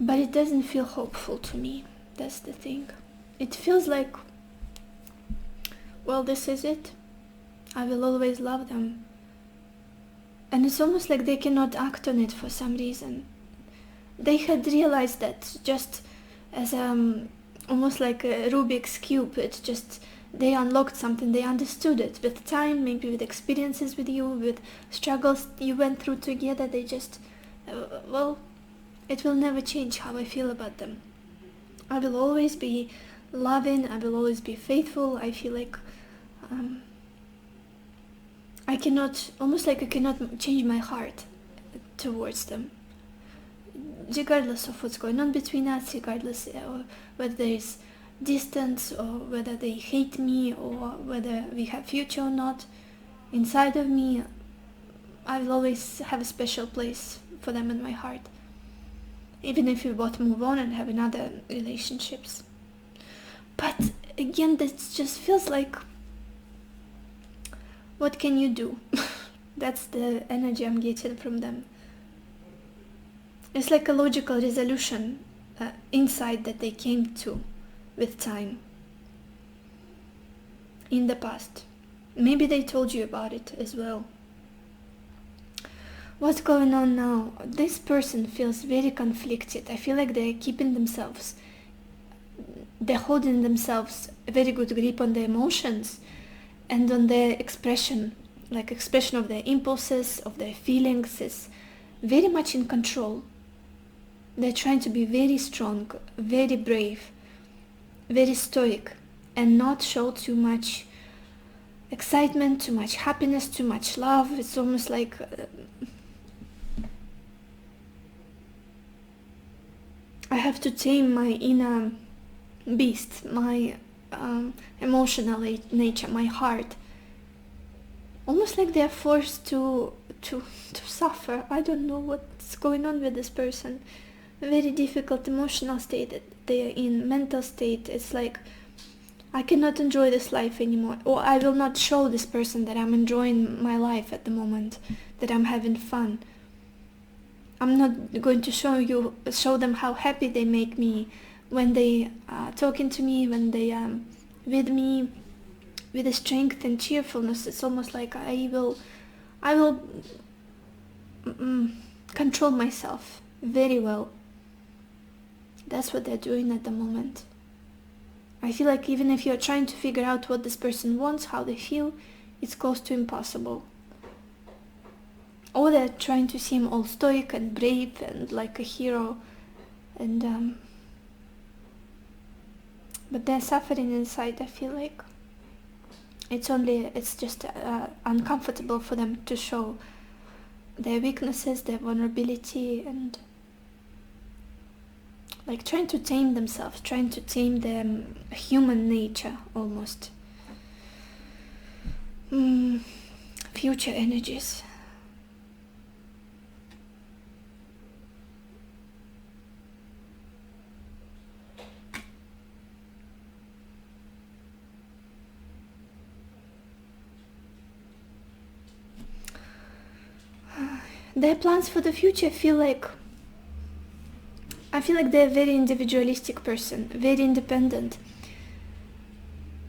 But it doesn't feel hopeful to me. That's the thing. It feels like, well, this is it. I will always love them. And it's almost like they cannot act on it for some reason. They had realized that just as almost like a Rubik's Cube. It's just they unlocked something, they understood it with time, maybe with experiences with you, with struggles you went through together. They just, well, it will never change how I feel about them. I will always be loving, I will always be faithful. I feel like I cannot, almost like I cannot change my heart towards them, regardless of what's going on between us, regardless whether there is distance or whether they hate me or whether we have future or not. Inside of me, I will always have a special place for them in my heart, even if we both move on and have another relationships. But again, this just feels like, what can you do? That's the energy I'm getting from them. It's like a logical resolution insight that they came to with time in the past. Maybe they told you about it as well. What's going on now? This person feels very conflicted. I feel like they're keeping themselves, they're holding themselves a very good grip on their emotions and on their expression, like expression of their impulses, of their feelings, is very much in control. They're trying to be very strong, very brave, very stoic, and not show too much excitement, too much happiness, too much love. It's almost like I have to tame my inner beast, my emotional nature, my heart. Almost like they're forced to suffer. I don't know what's going on with this person. A very difficult emotional state that they are in, mental state. It's like, I cannot enjoy this life anymore, or I will not show this person that I'm enjoying my life at the moment, that I'm having fun. I'm not going to show them how happy they make me when they are talking to me, when they are with me, with the strength and cheerfulness. It's almost like I will control myself very well. That's what they're doing at the moment. I feel like even if you're trying to figure out what this person wants, how they feel, it's close to impossible. Or they're trying to seem all stoic and brave and like a hero, and but they're suffering inside, I feel like. It's just uncomfortable for them to show their weaknesses, their vulnerability, and like trying to tame themselves, trying to tame their human nature almost. Future energies. Their plans for the future I feel like they're a very individualistic person, very independent,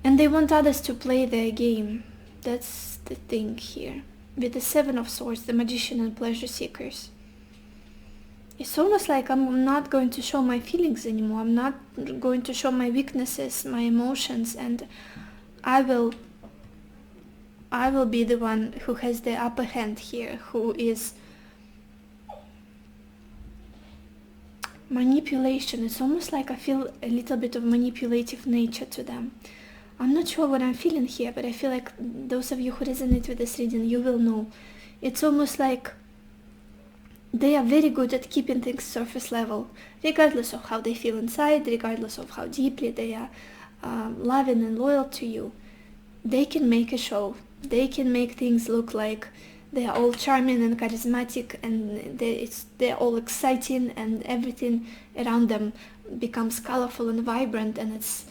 and they want others to play their game. That's the thing here. With the Seven of Swords, the Magician and Pleasure Seekers. It's almost like I'm not going to show my feelings anymore. I'm not going to show my weaknesses, my emotions, and I will be the one who has the upper hand here, who is manipulation. It's almost like I feel a little bit of manipulative nature to them. I'm not sure what I'm feeling here, but I feel like those of you who resonate with this reading, you will know. It's almost like they are very good at keeping things surface level, regardless of how they feel inside, regardless of how deeply they are loving and loyal to you. They can make a show. They can make things look like they are all charming and charismatic, and they're all exciting, and everything around them becomes colorful and vibrant, and it's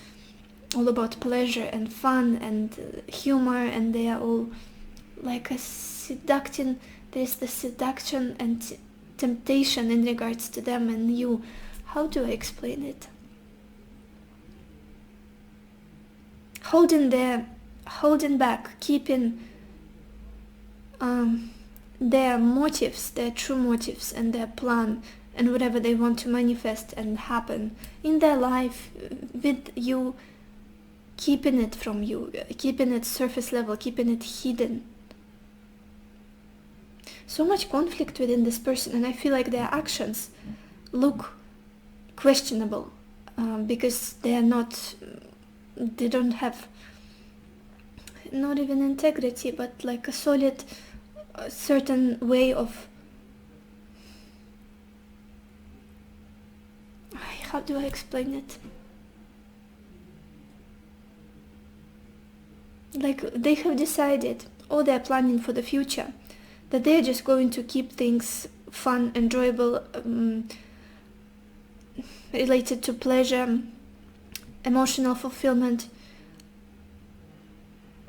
all about pleasure and fun and humor, and they are all like a seduction. There's the seduction and temptation in regards to them and you. How do I explain it? Holding back, keeping their motives, their true motives, and their plan, and whatever they want to manifest and happen in their life, with you, keeping it from you, keeping it surface level, keeping it hidden. So much conflict within this person, and I feel like their actions look questionable because they don't have not even integrity, but like a solid certain way of, how do I explain it? Like they have decided, or they're planning for the future, that they're just going to keep things fun, enjoyable, related to pleasure, emotional fulfillment,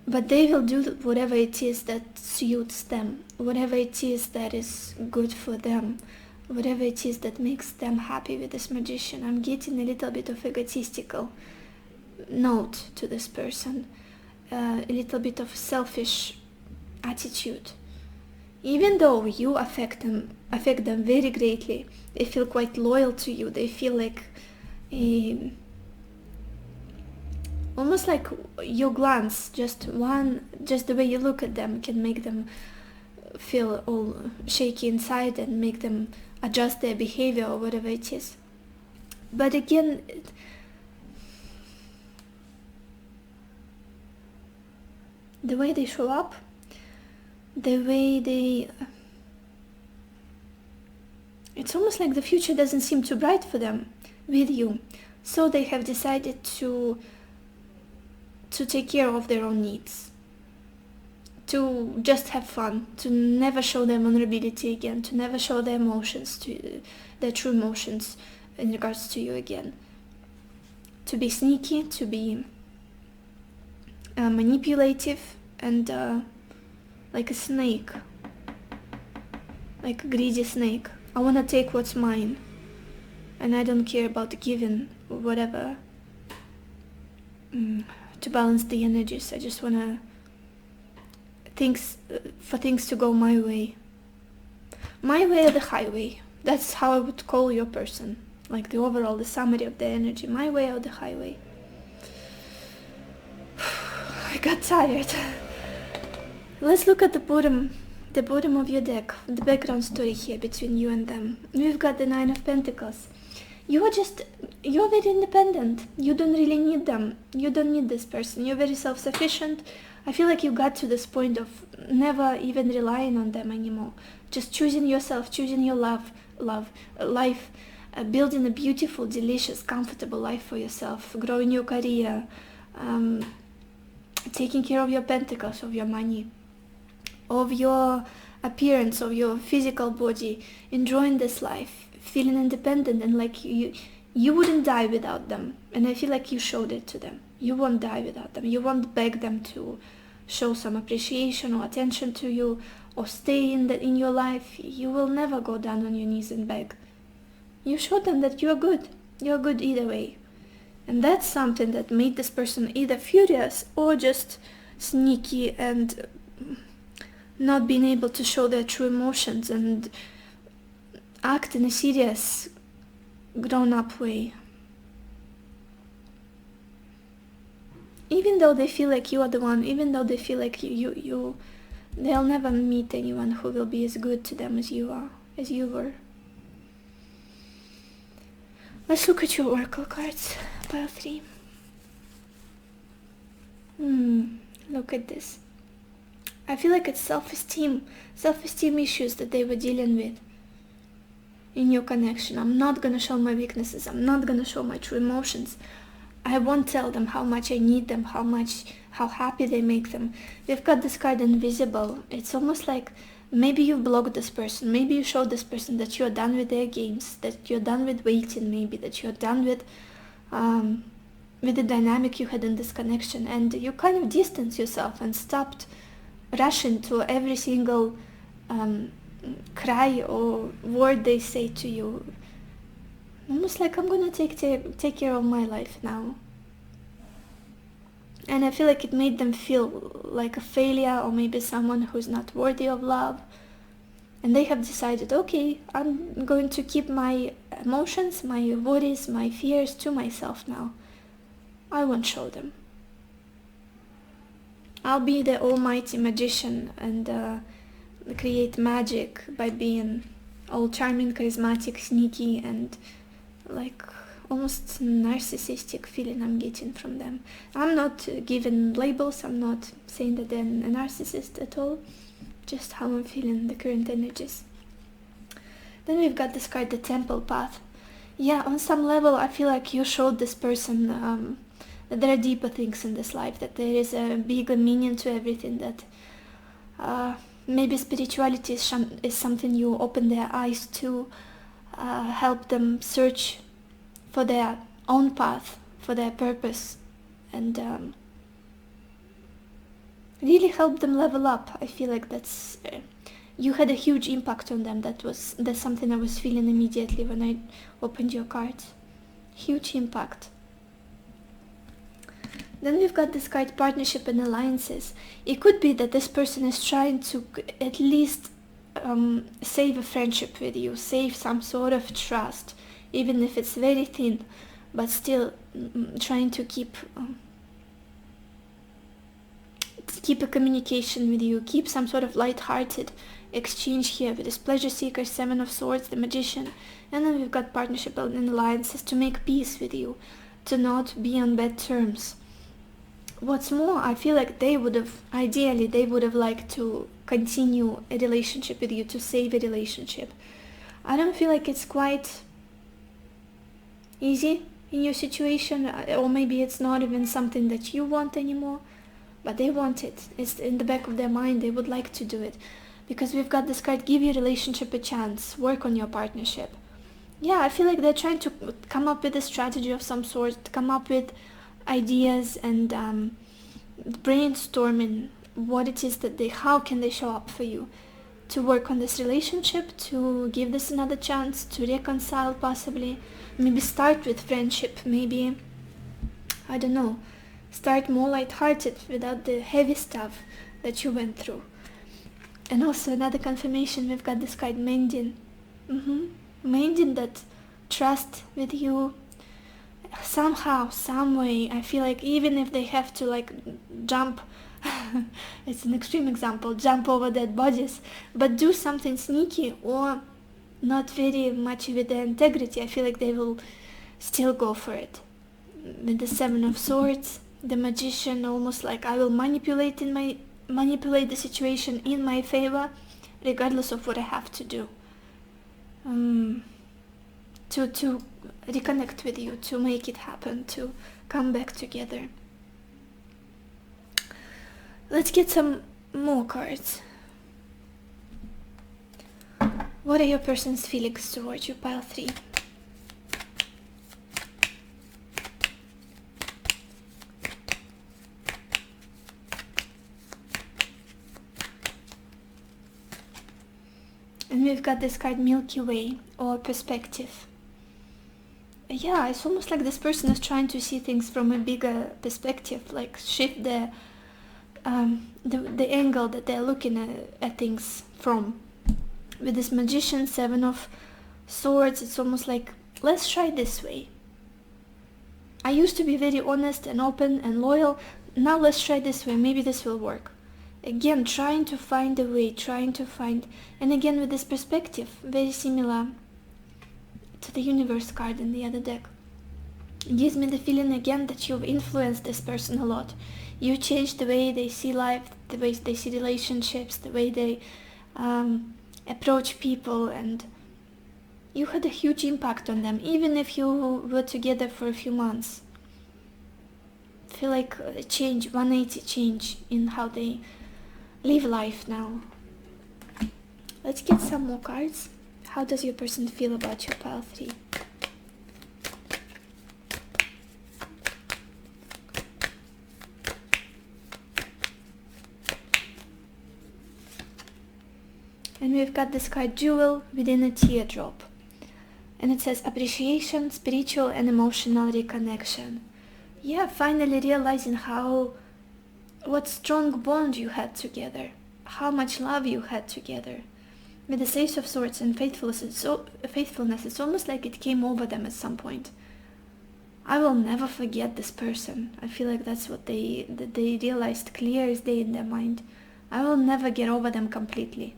but they will do whatever it is that suits them, whatever it is that is good for them, whatever it is that makes them happy with this magician. I'm getting a little bit of egotistical note to this person, a little bit of selfish attitude. Even though you affect them very greatly, they feel quite loyal to you. They feel like almost like your glance, just the way you look at them can make them feel all shaky inside and make them adjust their behavior or whatever it is. But again, the way they show up, the way it's almost like the future doesn't seem too bright for them with you, so they have decided to take care of their own needs, to just have fun, to never show their vulnerability again, to never show their emotions, their true emotions in regards to you again, to be sneaky, to be manipulative, and like a snake, like a greedy snake. I want to take what's mine, and I don't care about giving whatever to balance the energies. I just want for things to go my way or the highway. That's how I would call your person, like the summary of the energy, my way or the highway. I got tired. Let's look at the bottom of your deck, the background story here between you and them. We've got the Nine of Pentacles. You're very independent. You don't really need them. You don't need this person. You're very self-sufficient. I feel like you got to this point of never even relying on them anymore. Just choosing yourself, choosing your life, building a beautiful, delicious, comfortable life for yourself, growing your career, taking care of your pentacles, of your money, of your appearance, of your physical body, enjoying this life, feeling independent, and like you wouldn't die without them. And I feel like you showed it to them. You won't die without them. You won't beg them to show some appreciation or attention to you or stay in your life. You will never go down on your knees and beg. You showed them that you're good. You're good either way. And that's something that made this person either furious or just sneaky and not being able to show their true emotions and act in a serious, grown-up way. Even though they feel like you are the one, even though they feel like they'll never meet anyone who will be as good to them as you were. Let's look at your oracle cards, pile 3. Look at this. I feel like it's self-esteem issues that they were dealing with in your connection. I'm not gonna show my weaknesses. I'm not gonna show my true emotions. I won't tell them how much I need them, how happy they make them. We've got this card invisible. It's almost like maybe you blocked this person. Maybe you showed this person that you're done with their games, that you're done with waiting, maybe that you're done with the dynamic you had in this connection, and you kind of distanced yourself and stopped rushing to every single cry or word they say to you. Almost like, I'm gonna take care of my life now. And I feel like it made them feel like a failure, or maybe someone who's not worthy of love. And they have decided, okay, I'm going to keep my emotions, my worries, my fears to myself now. I won't show them. I'll be the almighty magician and create magic by being all charming, charismatic, sneaky, and like almost narcissistic feeling I'm getting from them. I'm not giving labels. I'm not saying that they're a narcissist at all. Just how I'm feeling the current energies. Then we've got this card, the Temple Path. Yeah, on some level I feel like you showed this person that there are deeper things in this life, that there is a bigger meaning to everything, that maybe spirituality is something you open their eyes to, help them search for their own path, for their purpose, and really help them level up. I feel like that's you had a huge impact on them. That's something I was feeling immediately when I opened your cards. Huge impact. Then we've got this card, Partnership and Alliances. It could be that this person is trying to at least save a friendship with you, save some sort of trust, even if it's very thin, but still trying to keep a communication with you, keep some sort of light-hearted exchange here with this Pleasure Seeker, Seven of Swords, the Magician. And then we've got Partnership and Alliances, to make peace with you, to not be on bad terms. What's more, I feel like ideally they would have liked to continue a relationship with you, to save a relationship. I don't feel like it's quite easy in your situation, or maybe it's not even something that you want anymore, but they want it. It's in the back of their mind. They would like to do it, because we've got this card, give your relationship a chance, work on your partnership. Yeah, I feel like they're trying to come up with a strategy of some sort, come up with ideas and brainstorming what it is that how can they show up for you, to work on this relationship, to give this another chance, to reconcile possibly, maybe start with friendship, maybe, I don't know, start more light-hearted without the heavy stuff that you went through. And also another confirmation, we've got this card, Mending. Mending that trust with you somehow, some way. I feel like even if they have to like jump, it's an extreme example, jump over dead bodies, but do something sneaky or not very much with their integrity, I feel like they will still go for it. With the Seven of Swords, the magician, almost like I will manipulate the situation in my favor, regardless of what I have to do. To reconnect with you, to make it happen, to come back together. Let's get some more cards. What are your person's feelings towards you, pile 3? And we've got this card, Milky Way, or perspective. Yeah, it's almost like this person is trying to see things from a bigger perspective, like shift the angle that they're looking at things from. With this magician, 7 of Swords, it's almost like, let's try this way. I used to be very honest and open and loyal. Now let's try this way. Maybe this will work. Again, trying to find a way, and again with this perspective, very similar to the Universe card in the other deck. It gives me the feeling again that you've influenced this person a lot. You changed the way they see life, the way they see relationships, the way they approach people, and you had a huge impact on them, even if you were together for a few months. I feel like a change, 180 change in how they live life now. Let's get some more cards. How does your person feel about your pile 3? And we've got this card, Jewel within a Teardrop. And it says appreciation, spiritual and emotional reconnection. Yeah, finally realizing what strong bond you had together, how much love you had together. With the Ace of Swords and faithfulness, it's almost like it came over them at some point. I will never forget this person. I feel like that's what they realized clear as day in their mind. I will never get over them completely.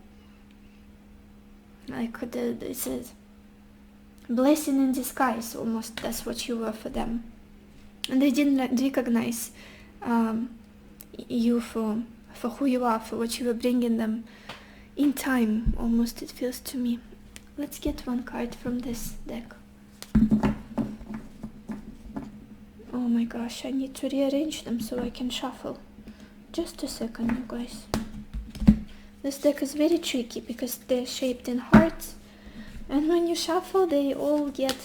Like it's a blessing in disguise, almost. That's what you were for them, and they didn't recognize you for who you are, for what you were bringing them in time, almost, it feels to me. Let's get one card from this deck. Oh my gosh, I need to rearrange them so I can shuffle. Just a second, you guys. This deck is very tricky because they're shaped in hearts, and when you shuffle they all get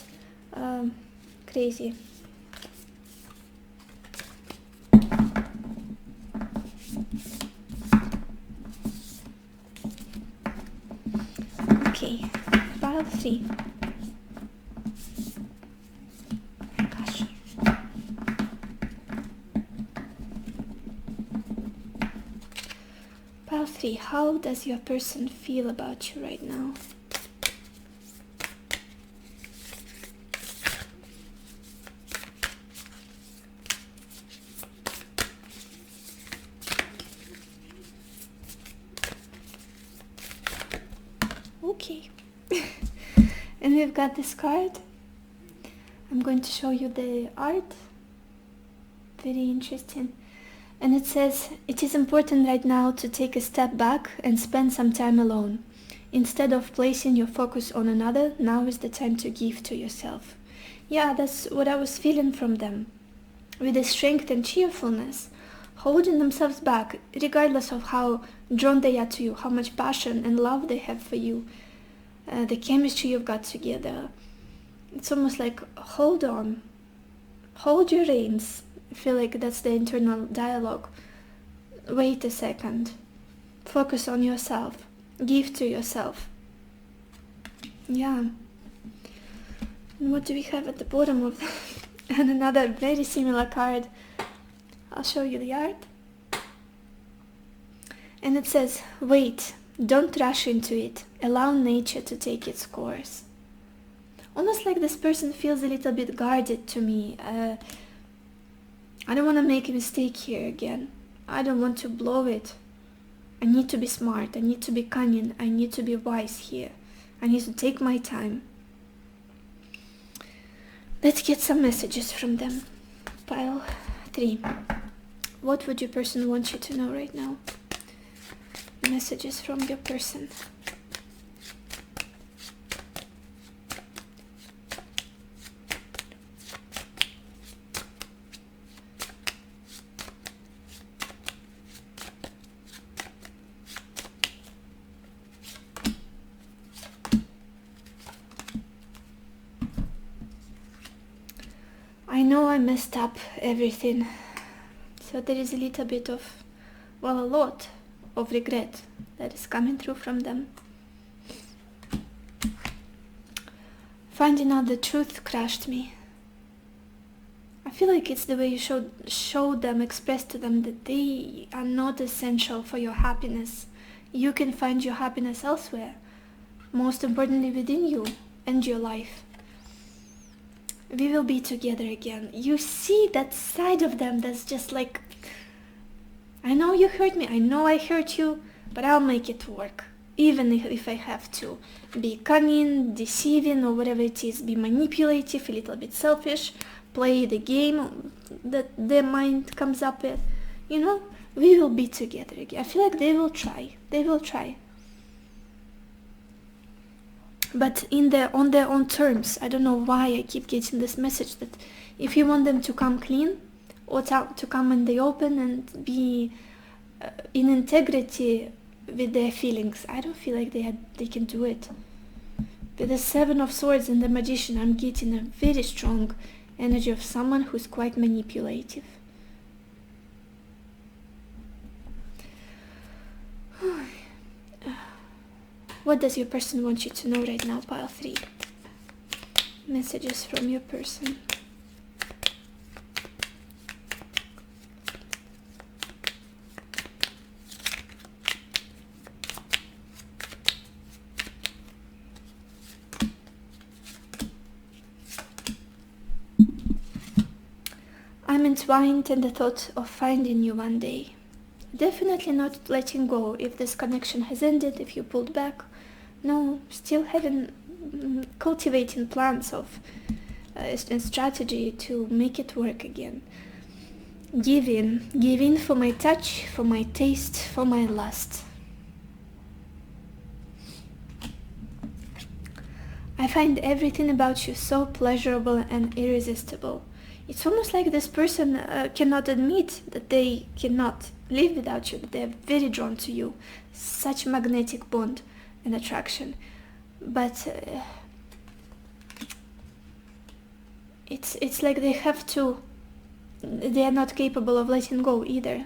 crazy. Okay, pile 3. Gosh. Pile 3, how does your person feel about you right now? Okay. And we've got this card. I'm going to show you the art. Very interesting. And it says, it is important right now to take a step back and spend some time alone. Instead of placing your focus on another, now is the time to give to yourself. Yeah, that's what I was feeling from them. With the strength and cheerfulness, holding themselves back, regardless of how drawn they are to you, how much passion and love they have for you, the chemistry you've got together. It's almost like, hold on, hold your reins. I feel like that's the internal dialogue. Wait a second, focus on yourself, give to yourself. Yeah. And what do we have at the bottom of that? And another very similar card. I'll show you the art. And it says, wait, don't rush into it. Allow nature to take its course. Almost like this person feels a little bit guarded to me. I don't want to make a mistake here again. I don't want to blow it. I need to be smart. I need to be cunning. I need to be wise here. I need to take my time. Let's get some messages from them. Pile 3. 3. What would your person want you to know right now? Messages from your person. I know I messed up everything, so there is a little bit of, well, a lot of regret that is coming through from them. Finding out the truth crushed me. I feel like it's the way you showed them, expressed to them that they are not essential for your happiness. You can find your happiness elsewhere, most importantly within you and your life. We will be together again. You see that side of them that's just like, I know you hurt me, I know I hurt you, but I'll make it work. Even if I have to be cunning, deceiving, or whatever it is, be manipulative, a little bit selfish, play the game that their mind comes up with. You know, we will be together again. I feel like they will try. They will try. But on their own terms. I don't know why I keep getting this message that if you want them to come clean or to come in the open and be in integrity with their feelings, I don't feel like they can do it. With the 7 of Swords and the Magician, I'm getting a very strong energy of someone who's quite manipulative. What does your person want you to know right now, pile 3? Messages from your person. I'm entwined in the thought of finding you one day. Definitely not letting go if this connection has ended, if you pulled back. No, still cultivating plans of a strategy to make it work again. Giving for my touch, for my taste, for my lust. I find everything about you so pleasurable and irresistible. It's almost like this person cannot admit that they cannot live without you, that they're very drawn to you. Such magnetic bond and attraction. But it's like they are not capable of letting go either,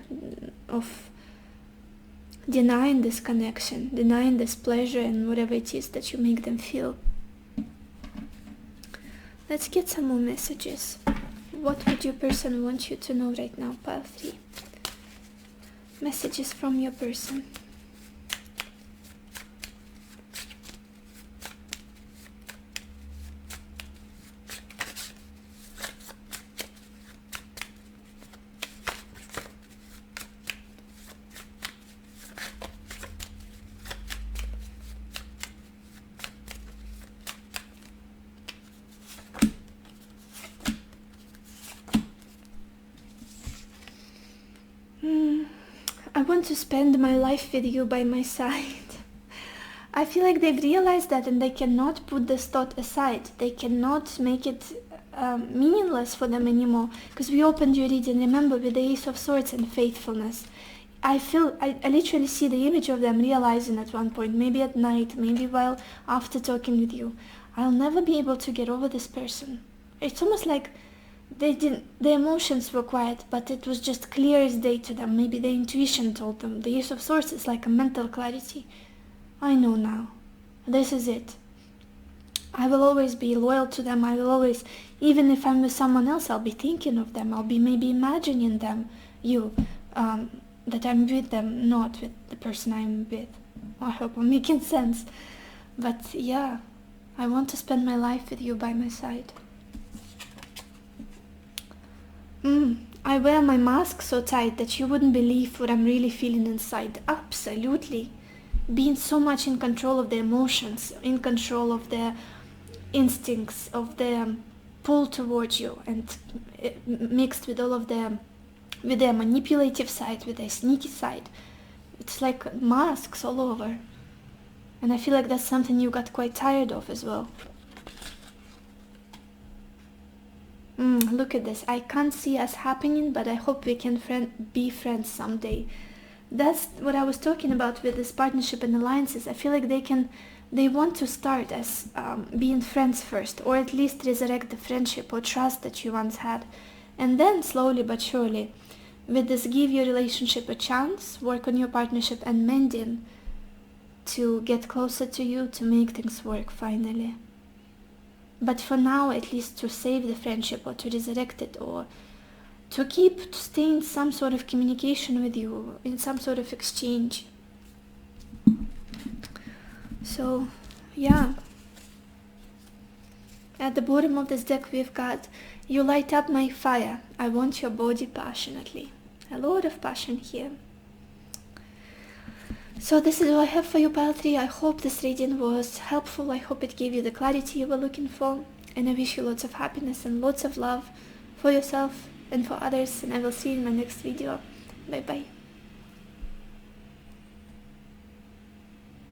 of denying this connection, denying this pleasure and whatever it is that you make them feel. Let's get some more messages. What would your person want you to know right now, pile 3? Messages from your person. I want to spend my life with you by my side. I feel like they've realized that and they cannot put this thought aside. They cannot make it meaningless for them anymore. Because we opened your reading, remember, with the Ace of Swords and faithfulness. I literally see the image of them realizing at one point, maybe at night, maybe while after talking with you, I'll never be able to get over this person. It's almost like the emotions were quiet, but it was just clear as day to them. Maybe the intuition told them. The Ace of Swords is like a mental clarity. I know now. This is it. I will always be loyal to them. I will always, even if I'm with someone else, I'll be thinking of them. I'll be maybe imagining them, that I'm with them, not with the person I'm with. I hope I'm making sense. But yeah, I want to spend my life with you by my side. I wear my mask so tight that you wouldn't believe what I'm really feeling inside. Absolutely. Being so much in control of the emotions, in control of their instincts, of their pull towards you, and mixed with all of the with their manipulative side, with their sneaky side. It's like masks all over. And I feel like that's something you got quite tired of as well. Look at this. I can't see us happening, but I hope we can be friends someday. That's what I was talking about with this partnership and alliances. I feel like they want to start as being friends first, or at least resurrect the friendship or trust that you once had. And then slowly but surely, with this, give your relationship a chance, work on your partnership and mending to get closer to you, to make things work finally. But for now, at least to save the friendship or to resurrect it or to stay in some sort of communication with you, in some sort of exchange. So, yeah. At the bottom of this deck we've got, you light up my fire, I want your body passionately. A lot of passion here. So this is all I have for you, Pile 3. I hope this reading was helpful. I hope it gave you the clarity you were looking for. And I wish you lots of happiness and lots of love for yourself and for others. And I will see you in my next video. Bye bye.